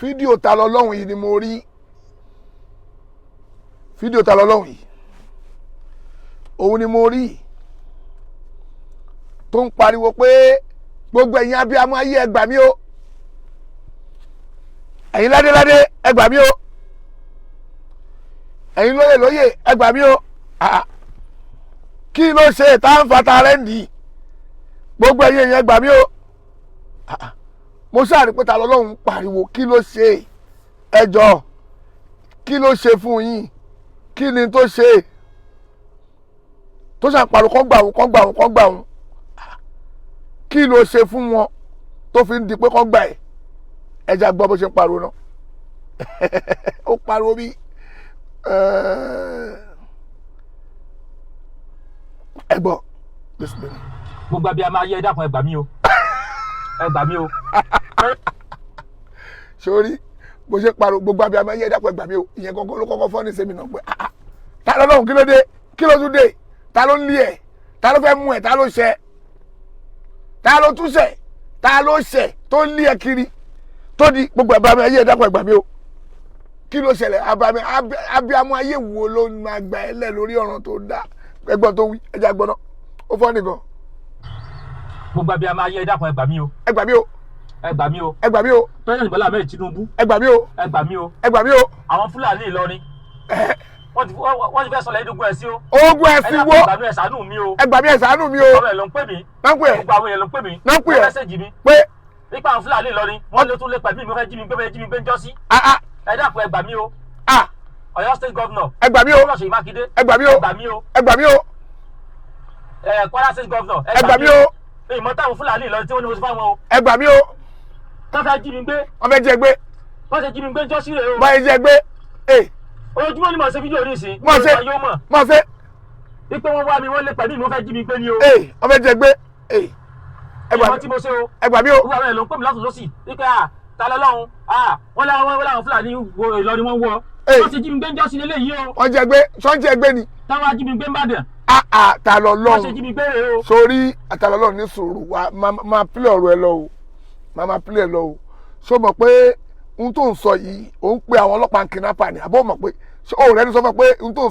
Fídíò ta lọ́lọ́hun yìí ni mo rí. Fídíò ta lọ́lọ́hun yìí. Òun ni mo rí. Tó ń pariwo pé gbogbo ẹ̀yin abiyamọ ayé ẹ gbà mí o. Ẹ̀yin ládéládé ẹ gbà mí o. Ẹ̀yin lóyè lóyè ẹ gbà mí o. Kí ló ṣe tá ń fata rẹ̀ ndì? Gbogbo ẹ̀yin ẹ gbà mí o. Mo ṣáà rí pé ta lọ́lọ́hun pariwo kí ló ṣe ẹ jọ̀ọ́ kí ló ṣe fún yín kí ni tó ṣe tó ṣàpàrọ̀ kọ́ gbà wọn kí ló ṣe fún wọn tó fi ń di pé kọ́ gbà ẹ̀ ẹja gbọ́ bó ṣe ń pariwo náà ó pariwo bí ẹ gbọ́. Gbogbo abiyamọ ayé ẹ dákun ẹ gbà mí o ẹ gbà mí o. Sórí bó ṣe pariwo gbogbo abiyamọ ayé ẹ dákun ẹ gbà mí o ìyẹn kọ́kọ́ ló kọ́kọ́ fọ́ ní sẹ́mi náà pé ta lọ́lọ́hun kí ló dé kí ló tún dé ta ló ń lé ẹ̀ ta ló fẹ́ mú ẹ̀ ta ló ṣẹ̀ ta ló tún ṣẹ̀ ta ló ṣẹ̀ tó ń lé ẹ̀ kiri tó di gbogbo abiyamọ ayé ẹ dákun ẹ gbà mí o kí ló ṣẹlẹ̀ abiyamọ ayé wo ló máa gbà ẹ́ lẹ̀ lórí ọ̀ràn tó dá ẹgbọ́n tó wí ẹja gbọ́n náà ó fọ́ nìkan. Gbogbo abiyamọ ayé ẹ dákun ẹ gbà mí o ẹ gbà mí o ẹ gbà mí o ẹ gbà mí o President Bola Ahmed Tinubu ẹ gbà mí o ẹ gbà mí o ẹ gbà mí o. àwọn Fúlàní Ìlọrin wọ́n ti fẹ́ sọ̀rọ̀ ẹ̀dógún ẹ̀ sí o. Ogun ẹ̀sìn wo ẹ gbà mí ẹ ṣàánú mi o. ẹ gbà mí ẹ ṣàánú mi o. ọ̀rọ̀ ẹ̀ ló ń pè mí. náà ń pè ẹ́ gbogbo àwọn èèyàn ló ń pè mí. náà ń pè ẹ́ mẹ́sẹ̀jì mi pé nípa àwọn Fúlàní Ìlọrin wọ́n ló tún lé pẹ̀lú mi wọ́n fẹ́ jí mi gbé ń jọ́ sí. ẹ dákun ẹ gbà mí o. Ọ̀yọ́ State Governor ẹ gbà mí o Gómìnà Ṣèyí Mákindé ẹ gbà mí o ẹ gbà mí o. ẹ gbà mí o Kwara State Governor ẹ gbà mí o ìmọ̀ táwọn Fúlàní Ìlọrin tí wọ́n ní mo ti fáwọn o. ẹ gbà mí o wọ́n fẹ́ jí mi gbé wọ́n fẹ́ jẹ gbé wọ́n ṣe jí mi gbé ń jọ́ sí rèé o. báyìí jẹ gbé ojúmọ́ ni mo ṣe fídíò nísìn mọ̀ ṣe mọ̀ ṣe wípé wọ́n wá mi wọ́n lé pẹ̀lú mi wọ́n fẹ́ jí mi gbé ni o. wọ́n fẹ́ jẹ gbé ẹ gbà ìmọ̀ mí tí mo ṣe o. ẹ gbà mí o gbogbo àwọn ẹ̀ ló ń pè mí lọ́tún lọ́sì wípé ta lọ́lọ́run wọ́n láwọn Fúlàní Ìlọrin wọ́n wọ́ wọ́n ti jí mi gbé ń jọ́ sí eléyìí o. wọ́n jẹ gbé sọ́n jẹ gbé ni táwọn ají mi gbé ń bàdàn ta lọ wọ́n ṣe jí lọ́hùn mi gbé rèé o. sórí àtàlọ́lọ́ ní sùúrù wa máa pílẹ̀ ọ̀rọ̀ ẹ lọ o máa pílẹ̀ lọ o ṣó mọ̀ pé ohun tó ń sọ yìí òun pe àwọn ọlọ́pàá ń kidnapper ni àbọ̀ mọ̀ pé òun rẹ̀ ní sọ fún ẹ pé ohun tó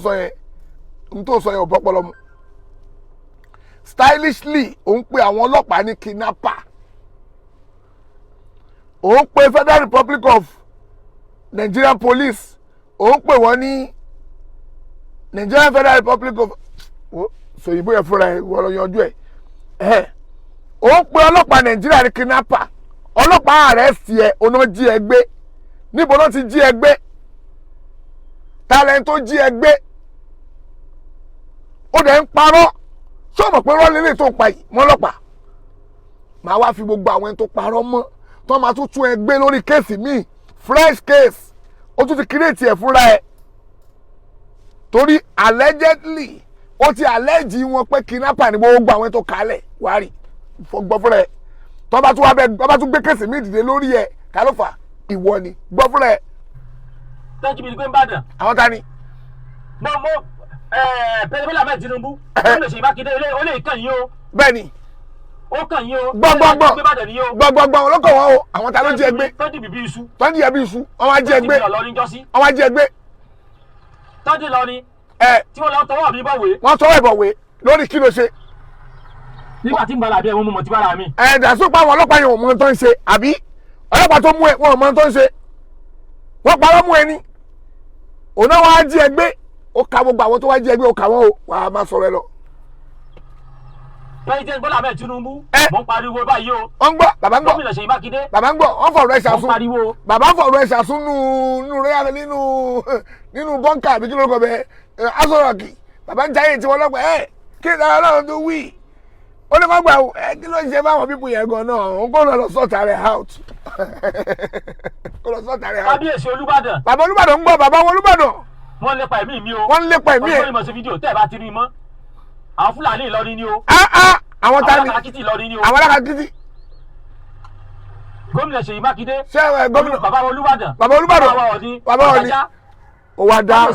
ń sọ yẹn ò bọ́ pọlọ mu stylishly òun pe àwọn ọlọ́pàá ní kidnapper òun pe Federal Republic of Nigerian Police òun pe wọ́n ní Nigerian Federal Republic of sòyìnbó yẹn fúnra ẹ wọ́n lọ yanjú ẹ̀ òun pe ọlọ́pàá Nàìjíríà ní kidnapper ọlọ́pàá arrest ẹ ọ̀nà jí ẹ gbé níbo ló ti jí ẹ gbé talent tó jí ẹ gbé ó dẹ̀ ń parọ́ ṣó mọ̀ pé rọ́ọ̀lì tó ń pa yìí mọ́ ọlọ́pàá màá wá fi gbogbo àwọn ẹni tó parọ́ mọ́ tó máa tún ẹ gbé lórí kéèsì míì fresh case ó tún ti create ẹ̀ fúnra ẹ̀ torí allegedly ó ti allege wọn pé kidnapper ni gbogbo àwọn ẹni tó kálẹ̀ wá rí gbọ́ fúnra ẹ̀ tó bá tún gbé kéèsì míì dìde lórí ẹ̀ ká ló fà ìwọ ni gbọ́ fúnra ẹ̀. tẹ́jú mi gbé ń bàdàn. àwọn ta ni. President Bola Ahmed Tinubu Gómìnà Ṣèyí Mákindé ó lè kàn yín o. bẹ́ẹ̀ ni ó kàn yín o. gbọ́ngbọ́ngbọ́n olókọ̀ wọn o àwọn ta ló jẹ gbé. tọ́jú bíbí iṣu. tọ́jú yẹ bí iṣu wọ́n wá jẹ gbé wọ́n wá jẹ gbé. tọ́jú lọ ni. tí wọ́n lọ tọwọ́ mi bọ̀wé. wọ́n tọwọ́ ìbọ̀wé lórí kí ló ṣe. nígbà tí n bala àbí ẹ̀wọ̀n mo mọ̀ tí bára mi. dàsú pa àwọn ọlọ́pàá yẹn ò mọ tó ń ṣe àbí ọlọ́pàá tó mú ẹ wọn ò mọ tó ń ṣe wọ́n parọ́ mú ẹ ní òun náà wá jí ẹ gbé ó ka gbogbo àwọn tó wá jí ẹ gbé ó kà wọ́n o wà á máa sọ̀rọ̀ ẹ lọ. President Bola Ahmed Tinubu mo ń pariwo báyìí o. wọ́n ń gbọ́ bàbá ń gbọ́ Gómìnà Ṣèyí Mákindé bàbá ń gbọ́ wọ́n fọ̀rọ̀ ẹ̀ ṣàṣún pariwo. bàbá fọ̀rọ̀ ẹ̀ ṣàṣún nínú bọ́ńkà àbí kí ló kọ bẹ́ẹ̀ asọ̀rọ̀kì bàbá ń jayé tí wọ́n lọ́gbà kí ìdára ọlọ́run tó wí ó ní kọ́ gbà kí ló ń ṣe fáwọn pípù yẹn gan náà òun kò lọ sọ̀tà rẹ̀ out kò lọ sọ̀tà rẹ̀ out. Kábíyèsí Olúbàdàn. bàbá Olúbàdàn ń gbọ́ bàbá Olúbàdàn. wọ́n lépa ẹ̀mí mi o. wọ́n lépa ẹ̀mí ẹ̀. ọjọ́ ìmọ̀ sí fídíò tẹ́ ẹ̀ bá ti rí i mọ́ àwọn Fúlàní Ìlọrin ni o. àwọn ta ni àwọn alákàtì Ìlọrin ni o. àwọn alákàtì. Gómìnà Ṣèyí Mákindé. ṣé gómìnà bàbá Olúbàdàn. bàbá Olúbàdàn bàbá Ọọ̀ni ó wá dá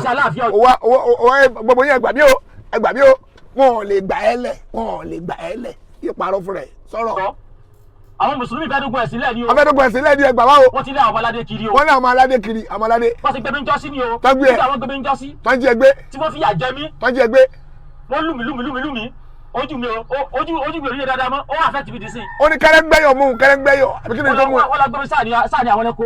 gbogbo yẹn ẹ gbà mí o wọn ò lè gbà ẹ́ lẹ̀ wọn ò lè gbà ẹ́ lẹ̀ ìparọ́ fún rẹ̀ sọ̀rọ̀. àwọn mùsùlùmí fẹ́ dógún ẹ̀sìn lẹ́ni o. wọ́n fẹ́ dógún ẹ̀sìn lẹ́ni ẹgbàá wa o. wọ́n ti lé àwọn ọmọládé kiri o. wọ́n lé àwọn ọmọládé kiri àwọn ọmọládé. wọ́n ti gbé mi ń jọ́sí ni o. tọ́jú ẹ̀ àwọn gbé mi ń jọ́sí. tọ́jú ẹ gbé. tí wọ́n fi yà jẹ mí. tọ́jú ẹ gbé. wọ́n lù mí ojú mi ò rí dáadáa mọ́ ó wà fẹ́ tìbí sí. ó ní kẹrẹgbẹyọ mú kẹrẹgbẹyọ àbí kí ni tó mú ẹ. wọ́n lọ gbé mi sáà ní àwọn ẹranko.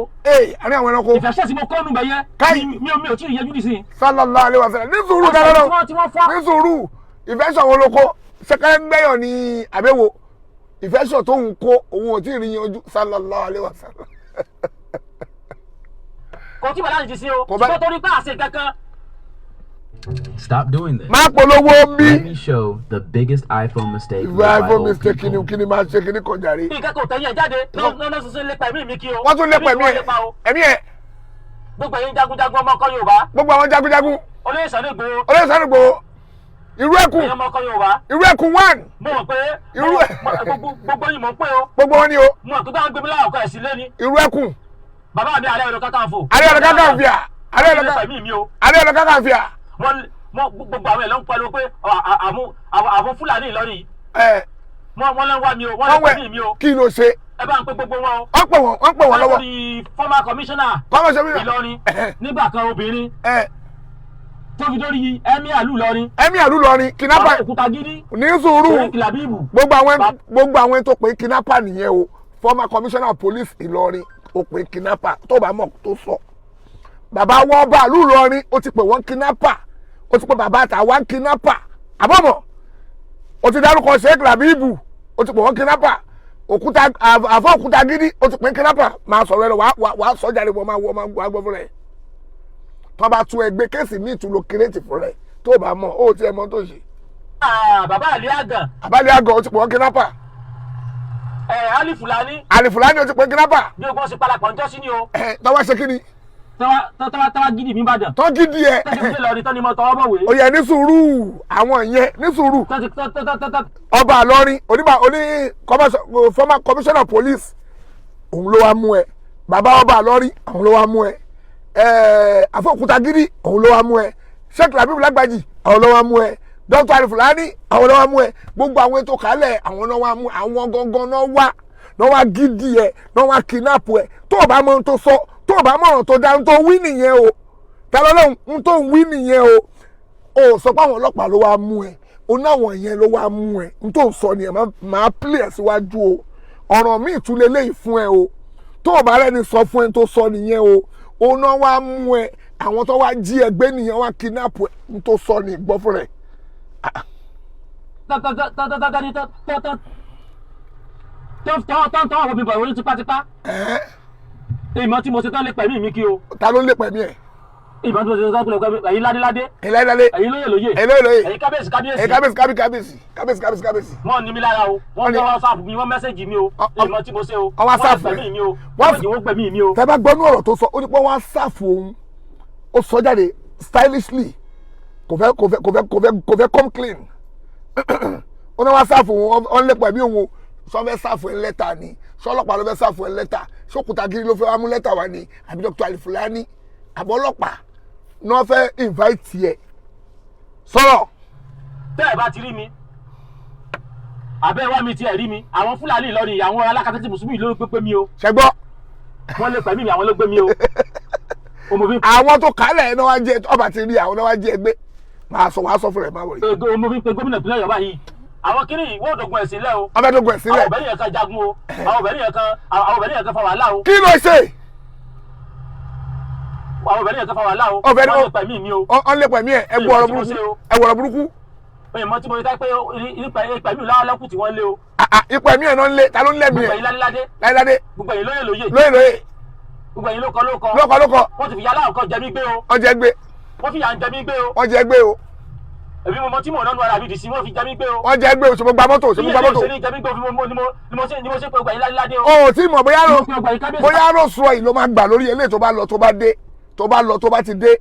àní àwọn ẹranko. ìfẹsẹ̀ tí mo kọ́ nù bẹ̀ yẹ. káyì mi ò tí ì yẹjú dì sí. sallallahu alaihi wasallam ní sùúrù dáadáa ní sùúrù ìfẹsọ̀ àwọn olóko kẹrẹgbẹyọ ní àbẹ̀wò ìfẹsọ̀ tó ń kó òun ò tí ì rí yanjú sallallahu alaihi wasallam. kò tí bàlá ti sí o ṣùgbọ́n torí pé àṣẹ kankan. Stop doing this. máa polówó bí. Let me show the biggest iPhone mistake. ìwé iPhone mistake kini máa ṣe kini kọjá rí. nǹkan kò tẹ̀yìn ẹ̀ jáde lọ́nà sísun lépa ẹ̀mí mi kí o. wọ́n tún lépa ẹ̀mí ẹ̀. gbogbo ẹ̀yin jagunjagun ọmọ ọkọ Yorùbá. gbogbo àwọn jagunjagun. olóyè Sunday Igboho. olóyè Sunday Igboho. irú ẹkùn. ẹ̀yin ọmọ ọkọ Yorùbá. irú ẹkùn one. mo mọ̀ pé irú gbogbo yìí mọ̀ pé o. gbogbo wọn ni o. mo mọ̀ pé báwọn gbé mi láwọn ọkọ ẹ̀sìn lé ní. irú ẹkùn. bàbá mi Ààrẹ Ọ̀nà Kakanfò. Ààrẹ Ọ̀nà Kakanfò. Ààrẹ Ọ̀nà Kakanfò. gbogbo àwọn ẹ̀lọ́ ń pariwo pé àwọn Fúlàní Ìlọrin wọ́n lọ wá mi o wọ́n lọ pẹ̀lú mi o. kí ló ṣe. ẹ bá ń pè gbogbo wọn o. wọ́n pè wọ́n lọ́wọ́. wọ́n di former commissioner Ìlọrin nígbà kan obìnrin tó fi dórí Emir ìlú Ìlọrin. Emir ìlú Ìlọrin kidnapper Òkútagídí. ní sùúrù gbogbo àwọn tó pè kidnapper nìyẹn o former commissioner of police Ìlọrin ó pè kidnapper tó bá mọ̀ tó sọ. bàbá wọn bá ìlú Ìlọrin ó ti pè wọ́n kidnapper ó ti pè bàbá àtàwọn kidnapper àbọ̀mọ̀ ó ti dárúkọ Sheikh Labeeb ó ti pè wọ́n kidnapper àfọ Òkútagídí ó ti pè kidnapper máa sọ̀rọ̀ ẹ̀ wàá sọ́jà rẹ̀ wọ́n máa gbọ́ fún rẹ̀ tó bá tún ẹgbẹ́ kéèsì míì tún lo kírètì fún rẹ̀ tó bá mọ̀ ó ti ẹ̀ mọ̀ tó ṣe. bàbá àlẹ́ àgàn. bàbá àlẹ́ àgàn ó ti pè wọ́n kidnapper. Ali Fulani. Ali Fulani ó ti pè kidnapper. bí ogun ṣe palapọ̀ ń jọ́sí ni o. tọ́wọ́ ṣe kí ni. tọ́wọ́ gidi mi bàdàn. tọ́ gidi ẹ̀. tẹ́sí lọ rí tọ́ ni mo tọwọ́ bọ̀wé. ó yẹ ní sùúrù àwọn ìyẹn ní sùúrù. ọba Ìlọrin former commissioner of police òun ló wá mú ẹ bàbá ọba Ìlọrin òun ló wá mú ẹ àfọ Òkútagídí òun ló wá mú ẹ Sheikh Labeeb Lagbaji àwọn ló wá mú ẹ Dr. Ali Fulani àwọn ló wá mú ẹ gbogbo àwọn ètò kálẹ̀ àwọn ló wá mú àwọn gangan náà wá gidi ẹ náà wá kidnap ẹ tó o bá mọ ohun tó sọ tó o bá mọ ọ̀rọ̀ tó dáa ń tó wí nìyẹn o tàlọ́lọ́ ń tó wí nìyẹn o sọ pé àwọn ọlọ́pàá ló wá mú ẹ o náwọn yẹn ló wá mú ẹ n tó sọ nìyẹn máa play ẹ síwájú o ọ̀rọ̀ míì tún lè léyìí fún ẹ o tó o bá rẹ́ni sọ fún ẹ tó sọ nìyẹn o náà wá mú ẹ àwọn tó wá jí ẹgbẹ́ nìyẹn wá kidnap ẹ n tó sọ ní gbọ́ fún rẹ. tọ́ àwọn bíbọ̀ ìwé tipátipá. ìmọ̀ tí mo ṣe tán lè pẹ̀mí mi kí o. ta ló lè pẹ̀mí ẹ̀. ìmọ̀ tí mo ṣe tán lè pẹ̀mí ẹ̀yin ládéládé. ẹ̀yin lóyè. ẹ̀yin kábíyèsí. wọ́n ní mi lára o wọ́n ní WhatsApp mi wọ́n mẹ́sẹ̀gì mi o ìmọ̀ tí mo ṣe o wọ́n pẹ̀mí mi o wọ́n pẹ̀mí mi o. tẹ́ bá gbọ́nú ọ̀rọ̀ tó sọ ó ní pé wọ́n á sáàfù òun ó sọ jáde stylishly kò fẹ́ come clean ó ní wọ́n á sáàfù òun ọ̀n lè pẹ̀mí òun sọ fẹ́ sáàfù ẹ̀ lẹ́tà ni sọlọ́pàá ló fẹ́ sáàfù ẹ̀ lẹ́tà Òkútagídí ló fẹ́ wá mú lẹ́tà wá ní àbí Dr. Ali Fulani àbọ̀lọ́pàá náà fẹ́ invite yẹ sọ̀rọ̀. tẹ́ ẹ bá ti rí mi àbẹ́ wá mi tiẹ̀ rí mi àwọn Fúlàní Ìlọrin àwọn alákatakítí mùsùlùmí ló gbé mi o. ṣẹgbọ́. wọ́n lè pẹ̀mí mi àwọn ló gbé mi o. àwọn tó kálẹ̀ ẹ̀ náà wá jẹ́ ọba ti rí àwọn náà wá jẹ́ ẹgbẹ́ máa sọ wàá sọ fún rẹ̀ máa wọlé. mo fi pe gómìnà ìpínlẹ̀ Ọ̀yọ́ báyìí àwọn kìnnì yìí wọ́n dògùn ẹ̀sìn lẹ́ o. wọ́n fẹ́ dògùn ẹ̀sìn lẹ́. àwọn obìnrin yẹn kan jagun o àwọn obìnrin yẹn kan fa wàhálà o. kí ló ṣe. àwọn obìnrin yẹn kan fa wàhálà o. ọbẹ̀ wọ́n lè pẹ̀mí mi o. wọ́n lè pẹ̀mí ẹ̀ ẹ̀wọ̀rọ̀ burúkú. oye mọ tí mo rí ká pé ìpẹ̀mí lọ́kù tí wọ́n lé o. ìpẹ̀mí ẹ̀ náà ń lé ta ló ń lẹ́mí ẹ̀. gbogbo ẹ̀yin ládéládé. gbogbo ẹ̀yin lóyè. gbogbo ẹ̀yin lókọ. wọ́n ti fi yàrá nǹkan jẹ mí gbé o. wọ́n jẹ gbé. wọ́n fi yà ń jẹ mí gbé o. wọ́n jẹ gbé o. èmi mo mọ tí mò ń nánú ara mi dì sí wọ́n fi jẹ mí gbé o. wọ́n jẹ gbé o ṣùgbọ́n gba mọ́tò iye ìṣe ní jẹ mí gbé o ni mo ṣe pé gbẹ̀yìn ládéládé o. o tí mọ̀ bóyá ló sọ yìí ló máa gbà lórí eléyìí tó bá lọ tó bá dé tó bá ti dé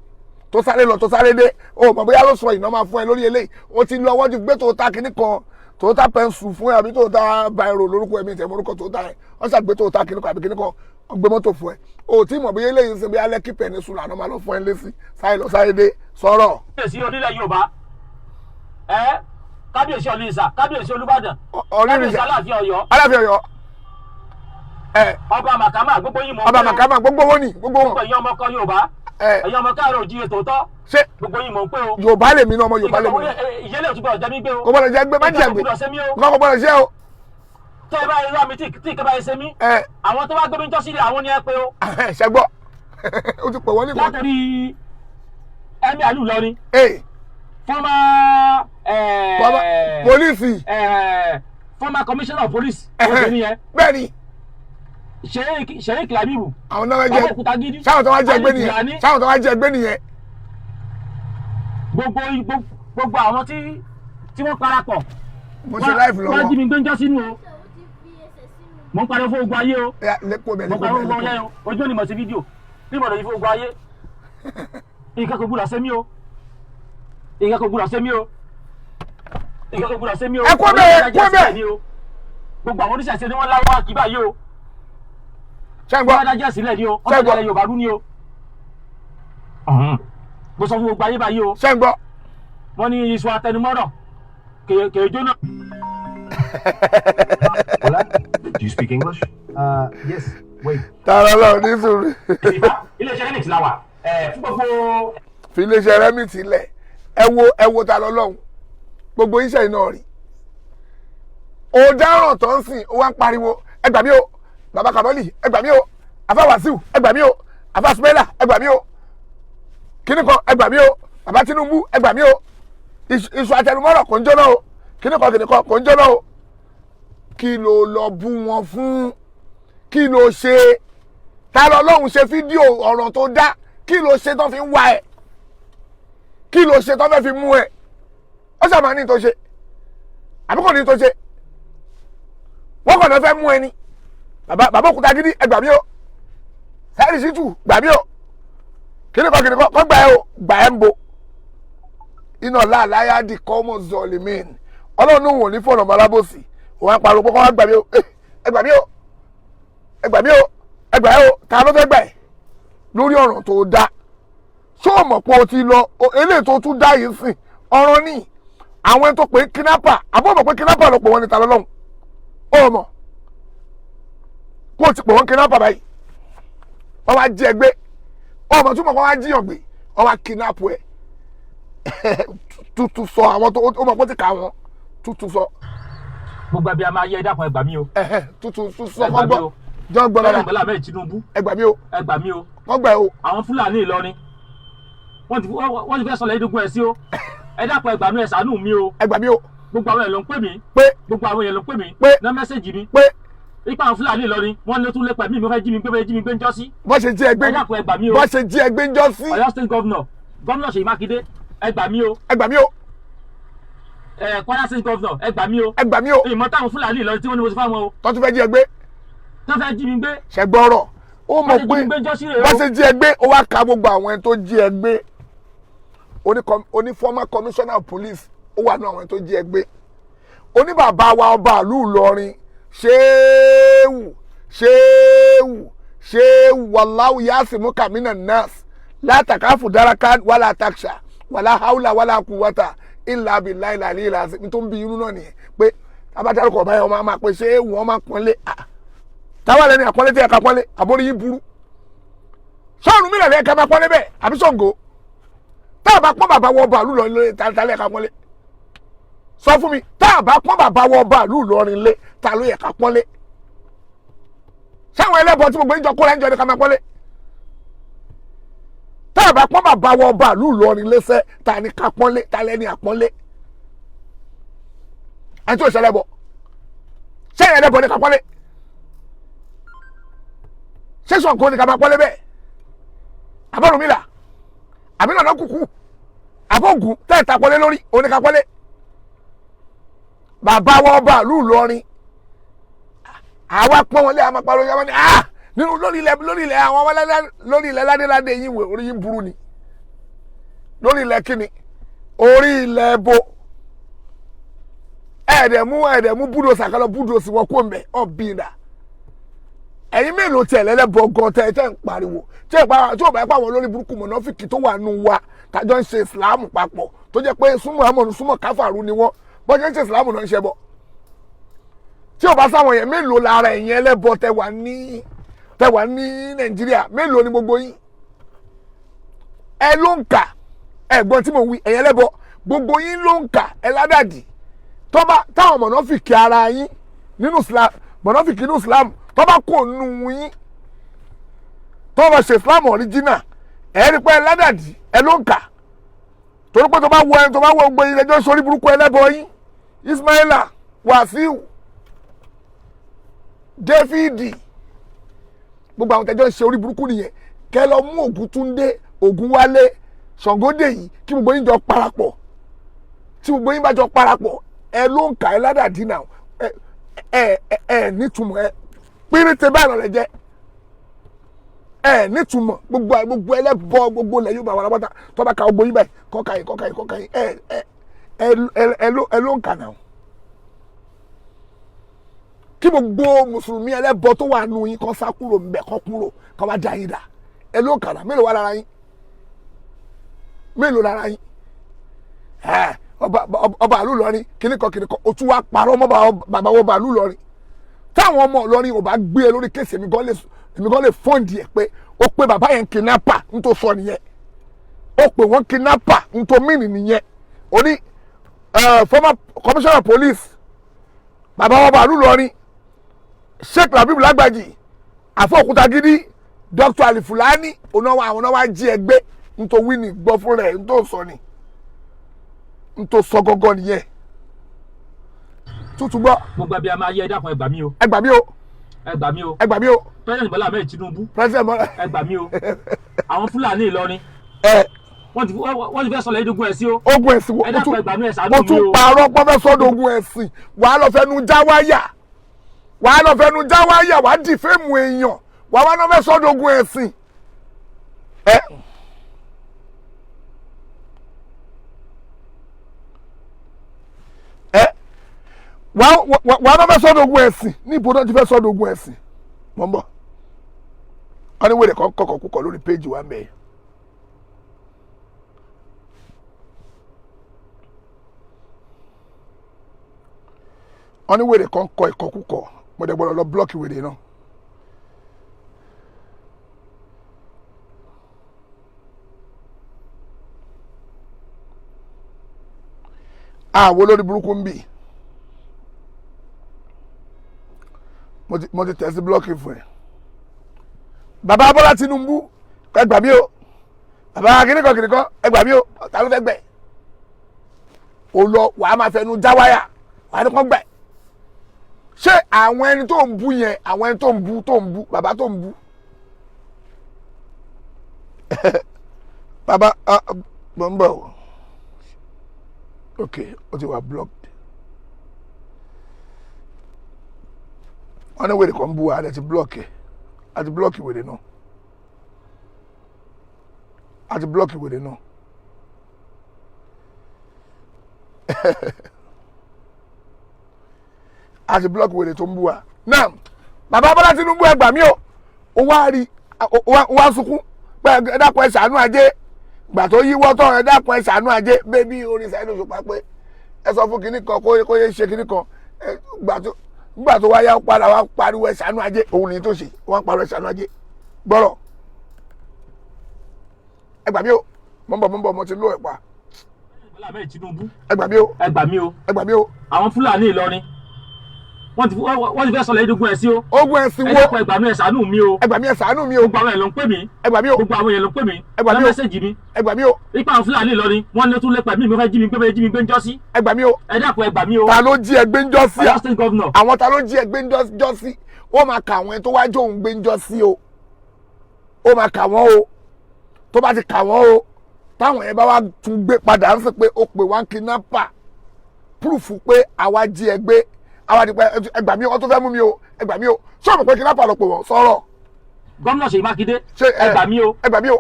tó sáré lọ tó sáré dé o mọ̀ bóyá ló sọ yìí náà máa fún ẹ lórí eléyìí o ti lọ wọ́n ti gbé Toyota kìíní kan Toyota pẹ́ńsù fún ẹ àbí Toyota báyìí lórúkọ ẹ̀mí ìtẹ̀mọ́ orúkọ Toyota ẹ̀ wọ́n ṣàgbé Toyota kìíní kan àbí kìíní kan gbé mọ́tò fún ẹ o tí mọ̀ bóyá eléyìí ń sin bí Lẹ́kì Peninsula náà máa lọ fún ẹ lésì sáré lọ sáré dé sọ̀rọ̀. kábíyèsí onílẹ̀ Yorùbá kábíyèsí Ọ̀nìṣà kábíyèsí Olúbàdàn kábíyèsí Aláàfin Ọ̀yọ́ ọba màkàmà gbogbo yín mọ̀ ọba màkàmà gbogbo wọn ni gbogbo wọn. gbogbo ẹ̀yin ọmọ kan Yorùbá ẹ̀yin ọmọ káàárọ̀ oòjíire tòótọ́ ṣé gbogbo yín mọ̀ pé o. Yorùbá lèmi náà ọmọ Yorùbá lèmi. ìyẹlẹ òtún gbọ́dọ̀ jẹ mí gbé o. kò gbọ́dọ̀ jẹ gbé má jẹ gbé kò gbọ́dọ̀ ṣe o. tẹ́ ẹ bá irọ́ mi tí ìkẹ́ bá yẹ ṣe mí àwọn tó bá gbé mi jọ́sí àwọn ni ẹ pé o. ṣẹgbọ́ o ti pè wọ́n nìkan. látàrí ẹ̀mí àlù Ìlọrin former police former commissioner of police obìnrin yẹn. bẹ́ẹ̀ni. Sheikh Labibu. àwọn náà jẹ sáwọn tó wá jẹ gbé nìyẹn sáwọn tó wá jẹ gbé nìyẹn. gbogbo àwọn tí wọ́n parapọ̀. mo ṣe láìfù lọ́wọ́. wọ́n jí mi gbé ń jọ́ sínú o. mo ń parẹ́ fún ogun ayé o. mo parẹ́ fún ogun ayé o. ojú ò ní mọ̀ sí fídíò bí mo lè yí fún ogun ayé. nǹkan kò gbúdọ̀ ṣe mí o. nǹkan kò gbúdọ̀ ṣe mí o. nǹkan kò gbúdọ̀ ṣe mí o. ẹ kó bẹ́ẹ̀ kó bẹ́ẹ̀. gbogbo àwọn oníṣẹ̀ṣe ni wọ́n láwọn àkíbá yìí o. ṣẹ́gbọ́ wọ́n dájẹ́ sílẹ̀ ni o. wọ́n dájẹ́ Yorùbá rú ni o. mo sọ fún gbogbo ayé báyìí o. ṣẹ́gbọ́. wọ́n ní iṣu atẹnumọ́rọ̀ kèé jóná. Hola, do you speak English? Yes, wait. tààrà lọ ní sùúrù. iléeṣẹ́ Remix la wà fún gbogbo. fi iléeṣẹ́ Remix lẹ̀ ẹ wo ta lọ́lọ́run gbogbo iṣẹ́ iná rí. ó dáràn tó ń sìn ó wá ń pariwo ẹ gbà mí o bàbá Kamali ẹ gbà mí o àfà Wàsíù ẹ gbà mí o àfà Sùmẹ́là ẹ gbà mí o kíní kan ẹ gbà mí o bàbá Tinubu ẹ gbà mí o iṣu àtẹnumọ́rọ̀ kò ń jóná o kíní kan kò ń jóná o. kí ló lọ bú wọn fún kí ló ṣe ta lọ lọ́hùn ṣe fídíò ọ̀rọ̀ tó dá kí ló ṣe tó fi ń wá ẹ kí ló ṣe tó fẹ́ fi mú ẹ ó ṣàmà ní tó ṣe àbí kò ní tó ṣe wọ́n kàn náà fẹ́ mú ẹ ni bàbá òkúta gidi ẹ gbà mí o Saheed Shittu gbà mí o kíní kan kọ́ gbà ẹ o gbà ẹ ń bo iná láàláyà di kọ́mọ̀ zọlímìn ọlọ́run òun ò ní fọ̀nà malábòsì òun á pariwo kọ́kọ́ wá gbà mí o ẹ gbà mí o ẹ gbà mí o ẹ gbà ẹ o ta ló fẹ́ gbà ẹ lórí ọ̀rọ̀ tó dá ṣó o mọ̀ pé o ti lọ eléyìí tó tún dá yìí sìn ọ̀rọ̀ ní àwọn ẹni tó pè é kidnapper àbọ̀ mọ̀ pé kidnapper ló pè wọ́n ní ta lọ́lọ́run ó mọ̀ kó o ti pè wọ́n kidnapper báyìí wọ́n wá jí ẹgbẹ́ ọmọ túmọ̀ kó wá jíyàn gbé wọ́n wá kidnap ẹ tuntun sọ àwọn tó ó mọ̀ pé ó ti kà wọ́n tuntun sọ. gbogbo ẹbí a máa yẹ ẹdá kan ẹ gbà mí o. tuntun sọ kọ́ gbọ́ jọ́ gbọ́ dáadáa. Bọ́lá Ahmed Tinubu ẹ gbà mí o. ẹ gbà mí o. wọ́n gbà ẹ o. àwọn Fúlàní Ìlọrin wọ́n ti fẹ́ sọ̀rọ̀ ẹ̀ẹ́dógún ẹ̀ sí o. ẹ dákun ẹ gbà mí ẹ ṣàánú mi o. ẹ gbà mí o. gbogbo àwọn èèyàn ló ń pè mí. pé gbogbo àwọn èèyàn ló ń pè mí. pé ná mẹ́sẹ̀gì mi. pé ipa àwọn Fúlàní Ìlọrin wọ́n lé tún lépa mí mo fẹ́ jí mi gbé ń jọ́ sí. bọ́ ṣe jí ẹgbẹ́ ẹ dákun ẹ gbà mí o. bọ́ ṣe jí ẹgbẹ́ ń jọ́ sí. Ọ̀yọ́ state governor Ṣèyí Mákindé ẹ gbà mí o. ẹ gbà mí o. Kwara state governor ẹ gbà mí o. ẹ gbà mí o. ìmọ̀ táwọn Fúlàní Ìlọrin tí wọ́n ní mo ti fáwọn o. tó tún fẹ́ jí ẹgbẹ́. tó fẹ́ jí mi gbé. ṣẹgbọ́rọ̀ ó mọ̀ pé bọ́ ṣe jí ẹgbẹ́ ó wá ka gbogbo àwọn ẹni tó jí ẹgbẹ́ oní former commissioner of police ó wà ní àwọn ẹni tó jí ẹgbẹ́ oní bàbá wa ọba ìlú Ìlọrin ṣéwù wàláwù yásìmú kàmínà nas látàkáfù dáraká wàlá taksha wàlá haúlà wàlá kúwàtà ìlà bìlà ìlà ìlà tó ń bi inú náà nìyẹn pé abájárúkọ ọba yẹn ọmọ máa pe ṣéwù wọn máa pọ́nlé táwa lẹni àpọ́nlé tí ẹ̀ka pọ́nlé àbórí yín burú sọ́ọ̀nù mi lẹ̀lẹ́ ẹ̀ka máa pọ́nlé bẹ́ẹ̀ àbí Ṣàngó tá a bá pọ́n bàbá wọ bàálù lọ lé ta lé ẹ̀ka pọ́nlé sọ fún mi tá a bá pọ́n bàbá wọ bàálù lọrin lé ta ló ẹ̀ka pọ́nlé sáwọn ẹlẹ́bọn tí gbogbo ìjọ kó lẹ́njọ́ ní ká máa pọ́nlé tá a bá pọ́n bàbá wọ bàálù lọrin lẹ́sẹ̀ ta ni ká pọ́nlé ta lẹ́ni àpọ́nlé ẹni tó ìṣẹ̀lẹ̀ bọ̀ sẹ́yìn ẹlẹ́bọn ní ká pọ́nlé ṣé Ṣàngó ní ká máa pọ́nlé bẹ́ẹ̀ àbọ̀rúnmìlà àbí nàná kùkù àbọ̀gùn tẹ́ẹ̀ta pọ́nlé lórí oníka pọ́nlé bàbá wọn bá ìlú Ìlọrin àwa pọ́n wọn lé àwọn apá lórí wọn ni nínú lórí ilẹ̀ àwọn ọmọ lórí ilẹ̀ ládéládé yín wò orí yín burú ni lórí ilẹ̀ kíni orí ilẹ̀ bo ẹ̀ẹ́dẹ̀mú búdò sàkálọ̀ búdò sí wọn kó mbẹ ọ̀bìnà ẹ̀yin mélòó tiẹ̀ lẹ́lẹ́bọ̀ gan tẹ́ ń pariwo tí ò bá yẹ pa àwọn olórí burúkú mọ̀nàfíkì tó wà nù wa tájọ́ ń ṣe ìsìláàmù papọ̀ tó jẹ́ pé súnmọ́ àmọ̀nù súnmọ́ káfàrú ni wọ́n bọ́jọ́ ń ṣe ìsìláàmù náà ń ṣe bọ̀ tí ò bá sáwọn yẹn mélòó lára ẹ̀yin ẹlẹ́bọ tẹ wà ní Nàìjíríà mélòó ni gbogbo yín ẹ ló ń kà ẹ̀gbọ́n tí mo wí ẹ̀yin ẹlẹ́bọ gbogbo yín ló ń kà ẹ ládàdì táwọn mọ̀nàfìkì ara yín nínú Islam mọ̀nàfìkì nínú Islam tó bá kó nù yín tó bá ṣe Islam original ẹ rí pé ẹ ládàdì ẹ ló ń kà torí pé tó bá wọ gbogbo yín lẹ́jọ́ sórí burúkú ẹlẹ́bọ yín Ismaila Wasiu Dáfídì gbogbo àwọn tẹjọ́ ń ṣe orí burúkú nìyẹn kẹ lọ mú Ògúntúndé Ògúnwálé Ṣàngódé yìí kí gbogbo yín jọ parapọ̀ tí gbogbo yín bá jọ parapọ̀ ẹ ló ń kà ẹ ládàdí náà ẹ nítumọ̀ ẹ péréte báyìí lọ lẹ jẹ ẹ nítumọ̀ gbogbo ẹlẹ́bọ gbogbo lẹ yóò bá wàrà pátá tó bá ka gbogbo yín báyìí kọ́ka yìí ẹ ló ń kà náà kí gbogbo mùsùlùmí ẹlẹ́bọ tó wà nù yín kan sá kúrò ń bẹ̀ kọ́ kúrò kọ́ bá dá yín dà ẹ ló ń kà náà mélòó wà lára yín mélòó lára yín ọba àlú lọrin kìnnìkan o tún wá parọ́ mọ́ bàbá ọba àlú lọrin táwọn ọmọ Ìlọrin ò bá gbé e lórí kéèsì èmi gan lè fọ́ǹdì ẹ̀ pé ó pe bàbá yẹn kidnapper ń tó sọ nìyẹn ó pe wọ́n kidnapper ń tó mìnì nìyẹn ó ní former commissioner of police bàbá ọba àlú lọrin Sheikh Labib Lagbaji Àfọ̀òkútagídí Dr. Ali Fulani àwọn náà wá jí ẹgbẹ́ ń tó wí ní gbọ́ fún rẹ̀ ń tó sọ ni n tó sọ gọgọ nìyẹn tútù gbọ́. mo gba bí a máa yẹ ẹ dákun ẹ gbà mí o. ẹ gbà mí o. ẹ gbà mí o. ẹ gbà mí o. President Bola Ahmed Tinubu. President Bola. ẹ gbà mí o. àwọn Fúlàní Ìlọrin. wọ́n ti fẹ́ sọ̀rọ̀ ẹ̀dógún ẹ̀sìn o. ogun ẹ̀sìn wo ẹ dákun ẹ gbà mí ẹ ṣàánú mi o. mo tún parọ́ pọ́ fẹ́ sọ́dọ̀ ogun ẹ̀sìn wàá lọ fẹnu já wáyà wàá dì fẹ́ẹ̀mù èèyàn wàá wá lọ fẹ́ sọ́dọ̀ ogun ẹ̀sìn. wàá bá fẹ́ sọ́dọ̀ ogun ẹ̀sìn ní ibùdó ti fẹ́ sọ́dọ̀ ogun ẹ̀sìn mọ́ ń bọ̀ wọ́n ní wèrè kan kọ̀kọ̀ kúkọ̀ lórí péjì wa mẹ́ẹ̀. wọ́n ní wèrè kan kọ ìkọ̀kúkọ̀ mo dẹ̀ gbọ́dọ̀ lọ blọ́ọ̀kì wèrè náà. àwọn olórí burúkú ń bì. mo ti tẹ̀sí blọ́ọ̀kì fún ẹ bàbá Bọ́lá Tinubu ẹ gbà mí o bàbá kìnìkan ẹ gbà mí o ta ló fẹ́ gbẹ o lọ wàá máa fẹnu já wáyà wàá ní kàn gbẹ ṣé àwọn ẹni tó ń bú yẹn àwọn ẹni tó ń bú bàbá tó ń bú bàbá mo ń bọ̀ o ok o ti wà blocked. wọ́n ní wèrè kan bú wa àti blọ́ọ̀kì wèrè náà àti blọ́ọ̀kì wèrè náà àti blọ́ọ̀kì wèrè tó ń bú wa náà bàbá Bọ́lá Tinubu ẹ gbà mí o ó wá rí ó wá sunkún pé ẹ dákun ẹ ṣàánú ajé gbà tó yíwọ́ tán ẹ dákun ẹ ṣàánú ajé bébí orin Saheed Òṣùpá pé ẹ sọ fún kinní kan kó yé ṣe kinní kan nígbà tó wáyá padà wá pariwo ẹ̀ṣánú ajé òun ní tó ṣe wọ́n pariwo ẹ̀ṣánú ajé gbọ́rọ̀ ẹ gbà mí o mọ́ mo ti ló ẹ̀ pa. Bola Ahmed Tinubu. ẹ gbà mí o. ẹ gbà mí o. ẹ gbà mí o. àwọn Fúlàní Ìlọrin wọ́n ti fẹ́ sọ̀rọ̀ ẹ̀dógún ẹ̀sìn o. ogun ẹ̀sìn wo. ẹ dákun ẹ gbà mí ẹ ṣàánú mi o. ẹ gbà mí ẹ ṣàánú mi o. gbogbo àwọn èèyàn ló ń pè mí. ẹ gbà mí o. gbogbo àwọn èèyàn ló ń pè mí. ẹ gbà mí o. mẹ́sẹ̀jì mi. ẹ gbà mí o. ipa àwọn Fúlàní Ìlọrin wọ́n ní tún lépa mí mo fẹ́ jí mi gbé ń jọ́sí. ẹ gbà mí o. ẹ dákun ẹ gbà mí o. ta ló jí ẹgbẹ́ ń jọ́sí à. Ọ̀yọ́ state governor. àwọn ta ló jí ẹgbẹ́ ń jọ́sí wọ́n máa kà wọ́n tó wá jó òun gbé ń jọ́sí o ó máa kà wọ́n o tó bá ti kà wọ́n o táwọn yẹn bá wá tún gbé padà ń sè pé ó pè wá kidnapper púrùfù pé àwa jí ẹgbẹ́ àwa dípẹ́ ẹ gbà mí o tó fẹ́ mú mi o ẹ gbà mí o sọ́ọ̀mù pé kidnapper lọ pè wọ́n sọ̀rọ̀. gómìnà Ṣèyí Mákindé ẹ gbà mí o. ẹ gbà mí o.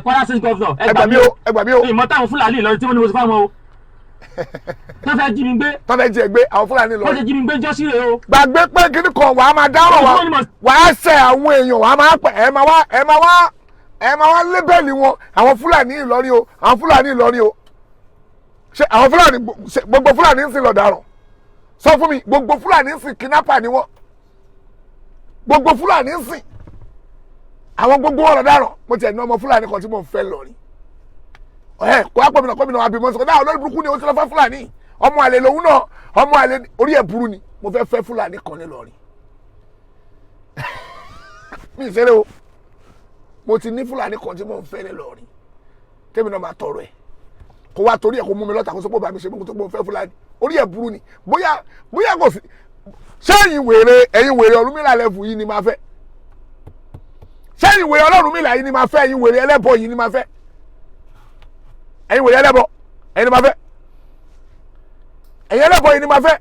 Kwara state governor ẹ gbà mí o. ẹ gbà mí o. ìmọ̀ táwọn Fúlàní Ìlọrin tí wọ́n ní mo ti fáwọn o. tó fẹ́ jí mi gbé. tó fẹ́ jí ẹ gbé àwọn Fúlàní Ìlọrin. wọ́n ti jí mi gbé jọ́sí rẹ̀ o. gbàgbé pé kíní kan wàá máa dáhùn wàá ṣe àwọn èèyàn wàá máa pẹ ẹ máa wá lébẹ̀lì wọn àwọn Fúlàní Ìlọrin o àwọn Fúlàní Ìlọrin o ṣe àwọn Fúlàní gbogbo Fúlàní ń sìn lọ́daràn sọ fún mi gbogbo Fúlàní ń sìn kidnapper ni wọ́n gbogbo Fúlàní ń sìn àwọn gbogbo wọn lọ́daràn mo tiẹ̀ ní ọmọ Fúlàní kan tí mo ń fẹ́ lọ rí kó wá pẹ̀mí náà kọ́ mi náà abimọ́ sọ náà olórí burúkú ni o ti lọ fẹ́ Fúlàní ọmọ àlè lòun náà ọmọ àlè orí ẹ̀ burú ni mo fẹ́ fẹ́ Fúlàní kan ní lọ́rí mi ìṣeré o mo ti ní Fúlàní kan tí mo ń fẹ́ ní lọ́rí tèmi náà máa tọrọ ẹ̀ kó wá torí ẹ̀ kó mú mi lọ́ta kó sọ pé bàbá mi ṣe mú tó pé mo fẹ́ Fúlàní orí ẹ̀ burú ni bóyá kò sí ṣé ẹ̀yin wèrè Ọ̀rúnmìlà lẹ́fù yìí ni máa fẹ́ ṣé ẹ̀yin wèrè Ọlọ́runmìlà yìí ni máa fẹ́ ẹ̀yin wèrè ẹlẹ́bọ yìí ni máa fẹ́ ẹ̀yin wèrè ẹlẹ́bọ ẹ̀yin ni máa fẹ́ ẹ̀yin ẹlẹ́bọ yìí ni máa fẹ́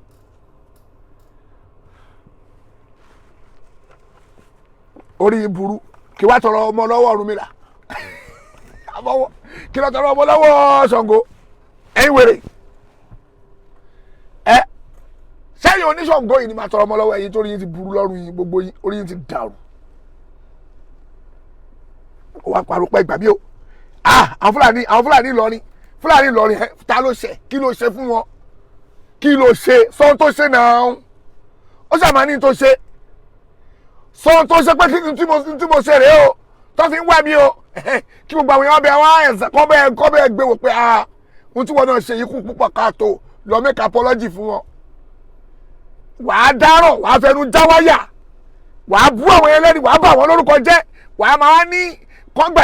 orí burú kí wá tọrọ ọmọ lọ́wọ́ Ọ̀rúnmìlà kí lọ tọrọ ọmọ lọ́wọ́ Ṣàngó ẹ̀yin wèrè sẹ́yìn oníṣàngó yìí ni máa tọrọ ọmọ lọ́wọ́ ẹ̀yin torí yín ti burú lọ́rùn yín gbogbo yín orí yín ti dàrú ó wá parọ́ pẹ́ gbà mí o àwọn Fúlàní Ìlọrin ta ló ṣe kí ló ṣe fún wọn kí ló ṣe sọ́n tó ṣe náà ó ṣàmánì tó ṣe sọ́n tó ṣe pé kí n tí mo ṣe rèé o tó fi ń wá mi o kí gbogbo àwọn èèyàn bẹ àwọn ẹ̀sẹ̀ kọ́ bẹ́ẹ̀ gbé wò pé ohun tí wọn náà ṣe yìí kú púpọ̀ káàtó lọ make apology fún wọn wàá dáràn wàá fẹnu já wáyà wàá bú àwọn ẹlẹ́ni wàá bà wọ́n lórúkọ jẹ́ wàá máa ní kọ́gbà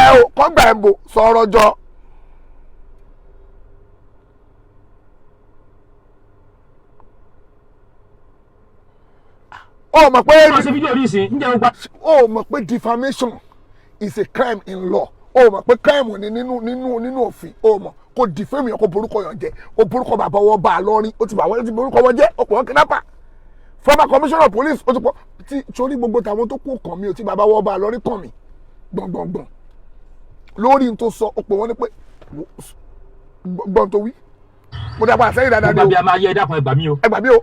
ẹ̀ ń bò sọ̀rọ̀ jọ. ó mọ̀ pé defamation is a crime in law ó mọ̀ pé crime ni nínú òfin ó mọ̀ kó defame yẹn kó borúkọ yàn jẹ́ kó borúkọ bàbá wọn bá a lọ́rin ó ti bà wọ́n ti borúkọ wọn jẹ́ ọkọ̀ wọn kidnapper former commissioner of police ó ti pọ̀ tí sórí gbogbo tàwọn tó kú kàn mí ò tí bàbá wọn bá a lọ́rin kàn mí gbọ̀ngbọ̀ngbọ̀n lórí n tó sọ ó pè wọ́n ní pé gbọ́n tó wí mo dá padà sẹ́yìn dáadáa ni o. gbàgbé a máa yẹ ẹ dákun ẹ gbà mí o. ẹ gbà mí o.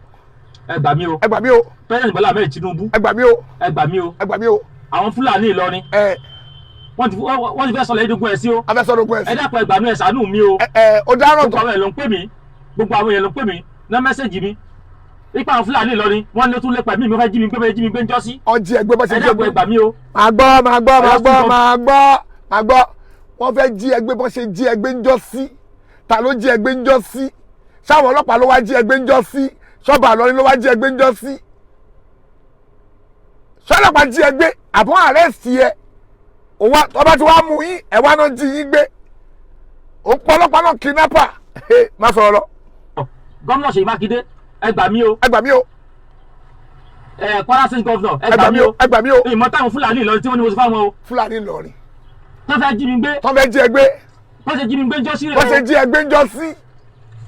ẹ gbà mí o. ẹ gbà mí o. President Bọ́lá Ahmed Tinubu. ẹ gbà mí o. ẹ gbà mí o. ẹ gbà mí o. àwọn Fúlàní Ìlọrin. wọ́n ti fẹ́ sọ̀rọ̀ ẹ̀dógún ẹ̀ sí o. a fẹ́ sọ̀rọ̀ ẹ̀dógún ẹ̀ sí. ẹ dákun ẹ gbà mí ẹ ṣàánú mi o. ó dáràn gbogbo àwọn èèyàn ló ń pè mí gbogbo àwọn èèyàn ló ń pè mí ná mẹ́sẹ̀gì mi ipa àwọn Fúlàní Ìlọrin wọ́n lé tún lé pẹ̀lú mi fẹ́ jí mi gbé ń jọ́ sí. ọjì ẹgbẹ́ bá ṣe jẹ́ ẹ dákun ẹ gbà mí o. máa gbọ́ wọ́n fẹ́ jí ẹgbẹ́ bọ́ ṣe jí ẹgbẹ́ ń jọ́ sí ta ló jí ẹgbẹ́ ń jọ́ sí sáwọn ọlọ́pàá ló wá jí ẹgbẹ́ ń jọ́ sí ṣọ́ọ̀bà Ìlọrin ló wá jí ẹgbẹ́ ń jọ́ sí ṣọ́ọ̀lọ́pàá jí ẹgbẹ́ àbọ̀ àrẹ́sì ẹ ọba tí wàá mú yín ẹ̀wá náà jí yín gbé òun pọ̀ ọlọ́pàá náà kidnapper má sọ̀rọ̀ lọ. gómìnà Ṣèyí Mákindé ẹ gbà mí o. ẹ gbà mí o. Kwara State governor ẹ gbà mí o. ẹ gbà mí o. ìmọ̀ táwọn Fúlàní Ìlọrin tí wọ́n ní mo ti fáwọn o. Fúlàní Ìlọrin wọ́n fẹ́ jí mi gbé. wọ́n fẹ́ jí ẹ gbé. wọ́n ṣe jí mi gbé ń jọ́ sí rẹ̀ o. wọ́n ṣe jí ẹ gbé ń jọ́ sí.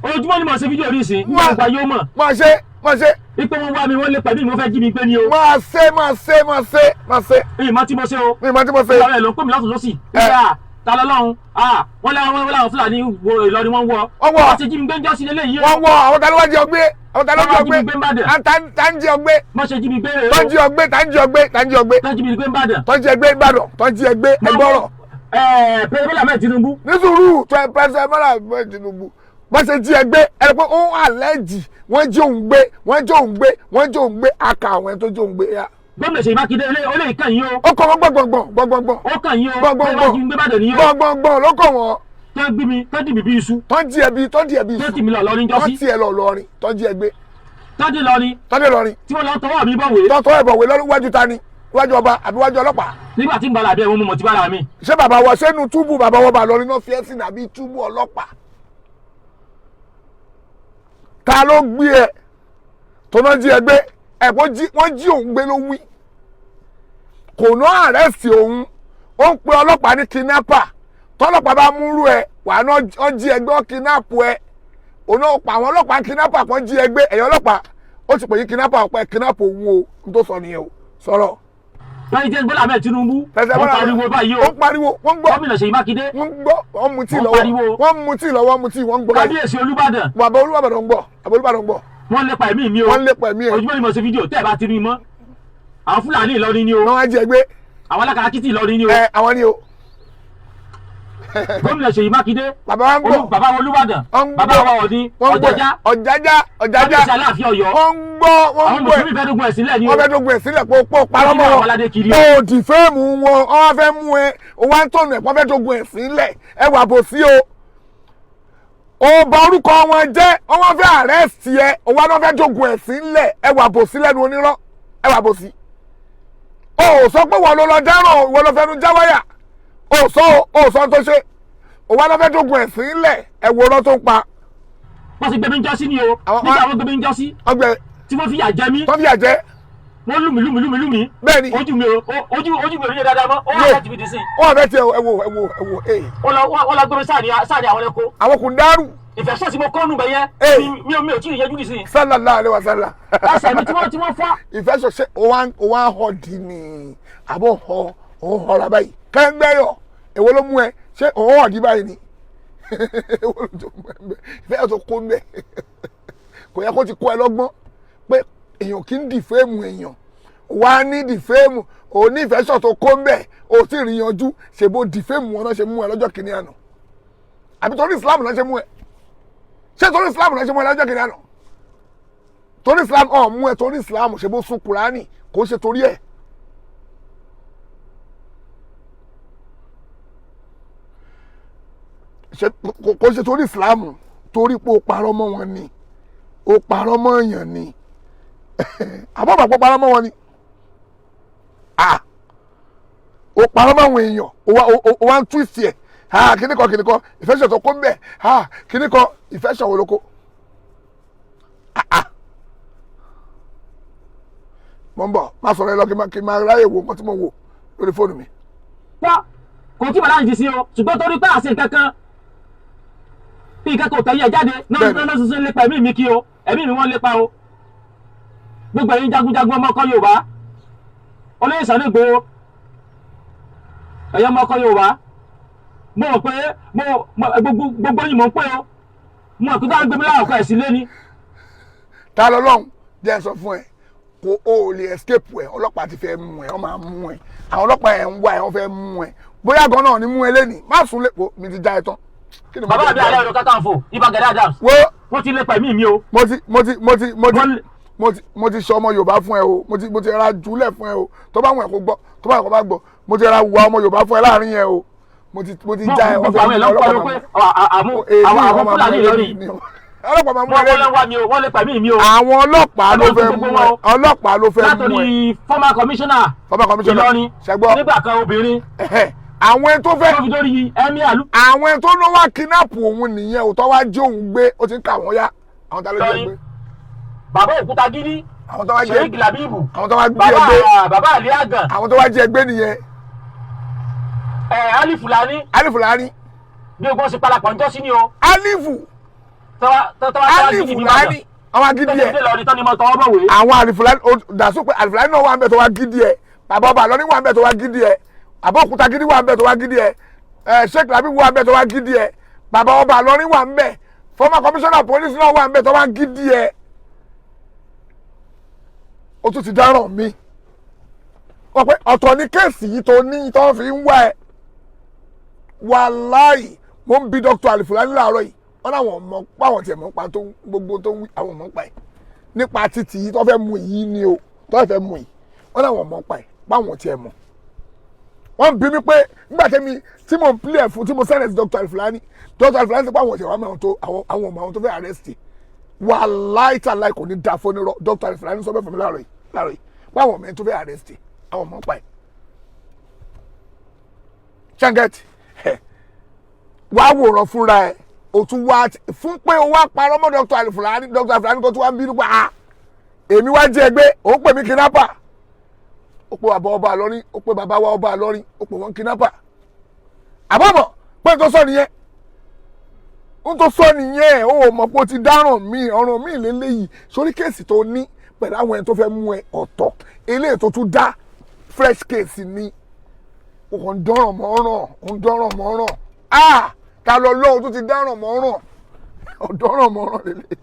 ojoojúmọ́ ni mo ṣe fídíò rí ìsìn nígbà gba yóò mọ̀. máa ṣe. ipò wọn wá mi wọ́n lé pẹ̀lú ìmọ̀ fẹ́ jí mi gbé ni o. máa ṣe. ìmọ̀ tí mo ṣe o. ìmọ̀ tí mo ṣe. ìlọrin ló ń pè mí lọ́sùn lọ́sì. ta lọ́lọ́run wọ́n láwọn Fúlàní Ìlọrin wọ́n wọ́. wọ́n ṣe jí mi gbé ń jọ́ sí lélẹ́yìí o. wọ́n wọ́ àwọn ta ló wá jí ọgbẹ́ àwọn ta ló jí ọgbẹ́ tá ń jí ọgbẹ́. mo ṣe jí mi gbé rè o. tá ń jí ọgbẹ́ tá ń jí ọgbẹ́ tá ń jí ọgbẹ́. tá ń jí mi gbé ń bàdàn. tó ń jí ẹgbẹ́ Ìbàdàn tó ń jí ẹgbẹ́ ẹgbọ́rọ̀. President Bọ́lá Ahmed Tinubu. ní sùúrù President Bọ́lá Ahmed Tinubu bó ṣe jí ẹgbẹ́ ẹ pé ó àlẹ́jì wọ́n jí òun gbé aka àwọn ẹni tó jí òun gbé ya. gómìnà Ṣèyí Mákindé ó lè kàn yín o. ó kọ́ wọn gbọ̀ngbọ̀ngbọ̀ngbọ̀ngbọ̀n. ó kàn yín o. gbọ̀ngbọ̀ngbọ̀n ló kọ̀ wọ́n. tó dì mí bí iṣu. tó ń jí ẹbí tó tì mí lọ lọrin jọ́sí. tó tiẹ̀ lọ lọrin tó jí ẹgbẹ́. tó dé lọrin. tí wọ́n lọ tọwọ́ mi bọ̀wé. tọwọ́ ìbọ̀wé lọ́wọ́ ta ni wájú ọba àbí wájú ọlọ́pàá. nígbà tí ń bala àbí ẹ̀wọ̀n mo ti bára mi. ṣé bàbá wọ sẹ́nu túbú bàbá wọ bá lọrin náà fi ẹ́ sìn àbí túbú ọlọ́pàá. ta ló gbé ẹ tó náà jí ẹgbẹ́ ẹ wọ́n jí òun gbé ló wí kò ná àrẹ́sì òun ó ń pe ọlọ́pàá ní kidnapper tọ́lọ́pàá bá múrú ẹ wà náà wọ́n jí ẹgbẹ́ kidnap ẹ òun náà pa àwọn ọlọ́pàá kidnapper kan jí ẹgbẹ́ ẹ̀yọ́ ọlọ́pàá ó ti pè yí kidnapper ọ̀pẹ kidnap òun o n tó sọ nìyẹn o sọ̀rọ̀. President Bọ́lá Ahmed Tinubu wọ́n pariwo báyìí o. wọ́n pariwo wọ́n gbọ́. gómìnà Ṣèyí Mákindé wọ́n gbọ́ wọ́n mutí lọ́wọ́ wọ́n gbọ́. kábíyèsí Olúbàdàn. bàbá Olúbàdàn gbọ́. wọ́n lépa ẹ̀mí mi o. ojúmọ́ ni mo ṣe fídíò tẹ́ ẹ bá ti rí mọ́. àwọn Fúlàní Ìlọrin ni o. wọ́n á jẹ gbé. àwọn alákatakítí Ìlọrin ni o. àwọn ni o. gómìnà Ṣèyí Mákindé, bàbá wa ń gbọ́, bàbá wọn Olúbàdàn, bàbá wọn Ọ̀ọ̀ni, Ọ̀jájá, Ọ̀jájá Aláàfin Ọ̀yọ́. wọ́n ń gbọ́ Àwọn mùsùlùmí fẹ́ dógún ẹ̀ sílẹ̀ ni o. wọ́n fẹ́ dógún ẹ̀ sílẹ̀ pé parọ́ mọ́ Àwọn aládé kiri. wọn. o dì fẹ́ẹ̀mù wọn wọ́n fẹ́ mú ẹ o wá ń tọ̀nù ẹ̀ wọ́n fẹ́ dógún ẹ̀ sílẹ̀ ẹ wà bò sí o. o bà orúkọ wọn jẹ́ wọ́n wá fẹ́ àrẹ́sì ẹ o wá náà fẹ́ dógún ẹ̀ sílẹ̀ ẹ wà bò sí lẹ́nu onírọ́ ẹ wà bò sí. o sọ pé wọ́n ló lọ dáràn wọ́n lọ fẹ́nu jáwáyà o sọ tó ṣe o wá náà fẹ́ dógún ẹ̀ sílẹ̀ ẹ wo ọ̀rọ̀ tó ń pa. wọ́n ti gbé mi ń jọ́sí ni o nígbà wọ́n gbé mi ń jọ́sí tí wọ́n fìyà jẹ mí. wọ́n fìyà jẹ. wọ́n lù mí. bẹ́ẹ̀ni ojú mi ò rí dáadáa mọ́ ó wà láti fi dì sí. ó wà bẹ́ẹ̀ tí ẹ wo ee. wọ́n lọ gbé mi sáà ní àwọn ẹ̀kọ́. àwọn kò ń dárú. ìfẹsọ̀ tí mo kọ́ nù bẹ̀ yẹn mi ò tí ì yẹjú dì sí. sallallahu alaihi wasallam. ẹsẹ̀ mi tí wọ́n fọ́. ìfẹsọ̀ ṣe o wá họ di ni àbọ̀ họ ra báyìí kẹ́ńgbẹ́yọ̀ èwo ló mú ẹ ṣé òun họ di báyìí ni ìfẹ́ tó kó ń bẹ̀ kò yẹ kó ti kó ẹ lọ́gbọ́n pé èèyàn kì í dìfẹ́ẹ̀mù èèyàn wá ní dìfẹ́ẹ̀mù ò ní ìfẹ́sọ̀ tó kó ń bẹ̀ ò tí ì rí yanjú ṣe bó dìfẹ́ẹ̀mù wọn náà ṣe mú ẹ lọ́jọ́ kìíní àná àbí torí Islam náà ṣe mú ẹ ṣé torí Islam náà ṣe mú ẹ lọ́jọ́ kìíní àná torí Islam mú ẹ torí Islam ṣe bó sún Kùránì kò ṣe torí ẹ. kò ṣe torí Islam torí pé o parọ́ mọ́ wọn ni o parọ́ mọ́ èèyàn ni àbọ̀bà pọ̀ parọ́ mọ́ wọn ni o parọ́ mọ́ àwọn èèyàn o wá ń twist ẹ̀ kíníkan ìfẹ́sọ̀ tó kó ń bẹ̀ kíníkan ìfẹ́sọ̀ wo ló kó mo ń bọ̀ má sọ̀rọ̀ ẹ lọ kí n máa ráyè wo nǹkan tí mo wò lórí fóònù mi. wá kò tí bàdá ń jí sí o ṣùgbọ́n torí pé àṣẹ kankan bí ìkẹ́kọ̀ọ́ tẹ̀yẹ jáde náà ṣoṣo ń lépa ẹ̀mí mi kí o ẹ̀mí mi wọ́n lépa o gbogbo ẹ̀yin jagunjagun ọmọ ọkọ Yorùbá olóyè Sunday Igboho ẹ̀yọ́ ọmọ ọkọ Yorùbá mo rò pé gbogbo yìí mò ń pè o mo rò pé táwọn gbẹmí láwọn ọkọ ẹ̀ sí lé ní. ta lọ lọ́hùn jẹ́ sọ fún ẹ kó o lè escape ẹ ọlọ́pàá ti fẹ́ mú ẹ wọ́n máa mú ẹ àwọn ọlọ́pàá ẹ̀ ń wá ẹ wọ́n fẹ́ mú ẹ bóyá gan náà ni mú ẹ lẹ́nìí má sùn lẹ́pọ̀ mi ti já ẹ tán. bàbá mi Ààrẹ Ọ̀nà Kakanfò Ìbà Gani Adams wọ́n ti lépa ẹ̀mí mi o. mo ti sọ ọmọ Yorùbá fún ẹ o mo ti ra jùlẹ̀ fún ẹ o tó bá wọn ẹ kó gbọ́ tó bá wọn kó bá gbọ́ mo ti ra wà ọmọ Yorùbá fún ẹ láàrin yẹn o mo ti já ẹ wọ́n fẹ́ mú àwọn Fúlàní lórí ọlọ́pàá máa mú ẹ lẹ́yìn wọ́n lépa ẹ̀mí mi o. àwọn ọlọ́pàá ló fẹ́ mú ẹ ọlọ́pàá ló fẹ́ mú ẹ. látòrí former commissioner Ìlọrin nígbà kan obìnrin àwọn ẹni tó fẹ́ tó fi dórí ẹ̀mí àlù. àwọn ẹni tó lọ wá kidnap òun nìyẹn ò tó wá jí òun gbé ó ti ń kà wọ́n yá àwọn tá ló jẹ́ gbé. bàbá Òkútagídí àwọn tó wá jẹ́ Sheikh Labeeb àwọn tó wá jí ẹgbẹ́ bàbá Ali Agan àwọn tó wá jí ẹgbẹ́ nìyẹn. Ali Fulani bí ogun ṣe parapọ̀ njọ́ sí ni o. Alifu Fulani àwọn agídí ẹ àwọn Alifulani dàsó pé Alifulani náà wà ń bẹ tó wá gídí ẹ bàbá ọba lọ́ní wà ń bẹ tó wá gídí ẹ bàbá Òkútagídí wà ń bẹ tó wá gídí ẹ Sheikh Labeeb wà ń bẹ tó wá gídí ẹ bàbá ọba lọ́ní wà ń bẹ former commissioner police náà wà ń bẹ tó wá gídí ẹ. ó tún ti dáràn mí wọ́n pé ọ̀tọ̀ ní kéèsì yìí tó ní tó fi ń wá ẹ wàláì mo ń bi Dr. Alifulani láàárọ̀ yìí wọ́n náà wọ́n mọ̀ páwọn tiẹ̀ mọ̀ pa tó gbogbo tó ń wí àwọn mọ̀ pa ẹ̀ nípa títì yìí tó fẹ́ mú yìí ni o tó fẹ́ mú yìí wọ́n náà wọ́n mọ̀ pa ẹ̀ páwọn tiẹ̀ mọ̀. wọ́n bí mi pé nígbà tí mo ń play fún tí mo sẹ́nẹ̀ sí Dr. Alifulani sọ pé àwọn tiẹ̀ wà mẹ́wọ̀n tó àwọn ọmọ àwọn tó fẹ́ arrest wàláì tàláì kò ní da fónírọ́ Dr. Alifulani sọ bẹ́ẹ̀ fún mi láàárọ̀ yìí páwọn ọmọ tó fẹ́ arrest àwọn mọ̀ pa ẹ̀. ṣáńgẹ́tì wàá wòran fúnra ẹ̀ o tún wá fún pé o wá parọ́ mọ́ Dr. Alifulani tó tún wá ń bínú pa èmi wá jẹ́ ẹgbẹ́ o pè mí kidnapper o pè bàbá ọba àlọ́rin o pè bàbá wa ọba àlọ́rin o pè wọ́n kidnapper àbọ̀mọ̀ pé n tó sọ nìyẹn o mọ̀ pé o ti dáràn mí ọ̀ràn mí lélẹ́yìí sórí kéèsì tó ní pẹ̀lú àwọn ẹni tó fẹ́ mú ẹ ọ̀tọ̀ eléyìí tó tún dá fresh case ni o kàn ń dáràn mọ́ràn ta lọ lọ́wọ́ tó ti dáràn mọ́ràn ọ̀dọ́ràn mọ́ràn lélẹ̀.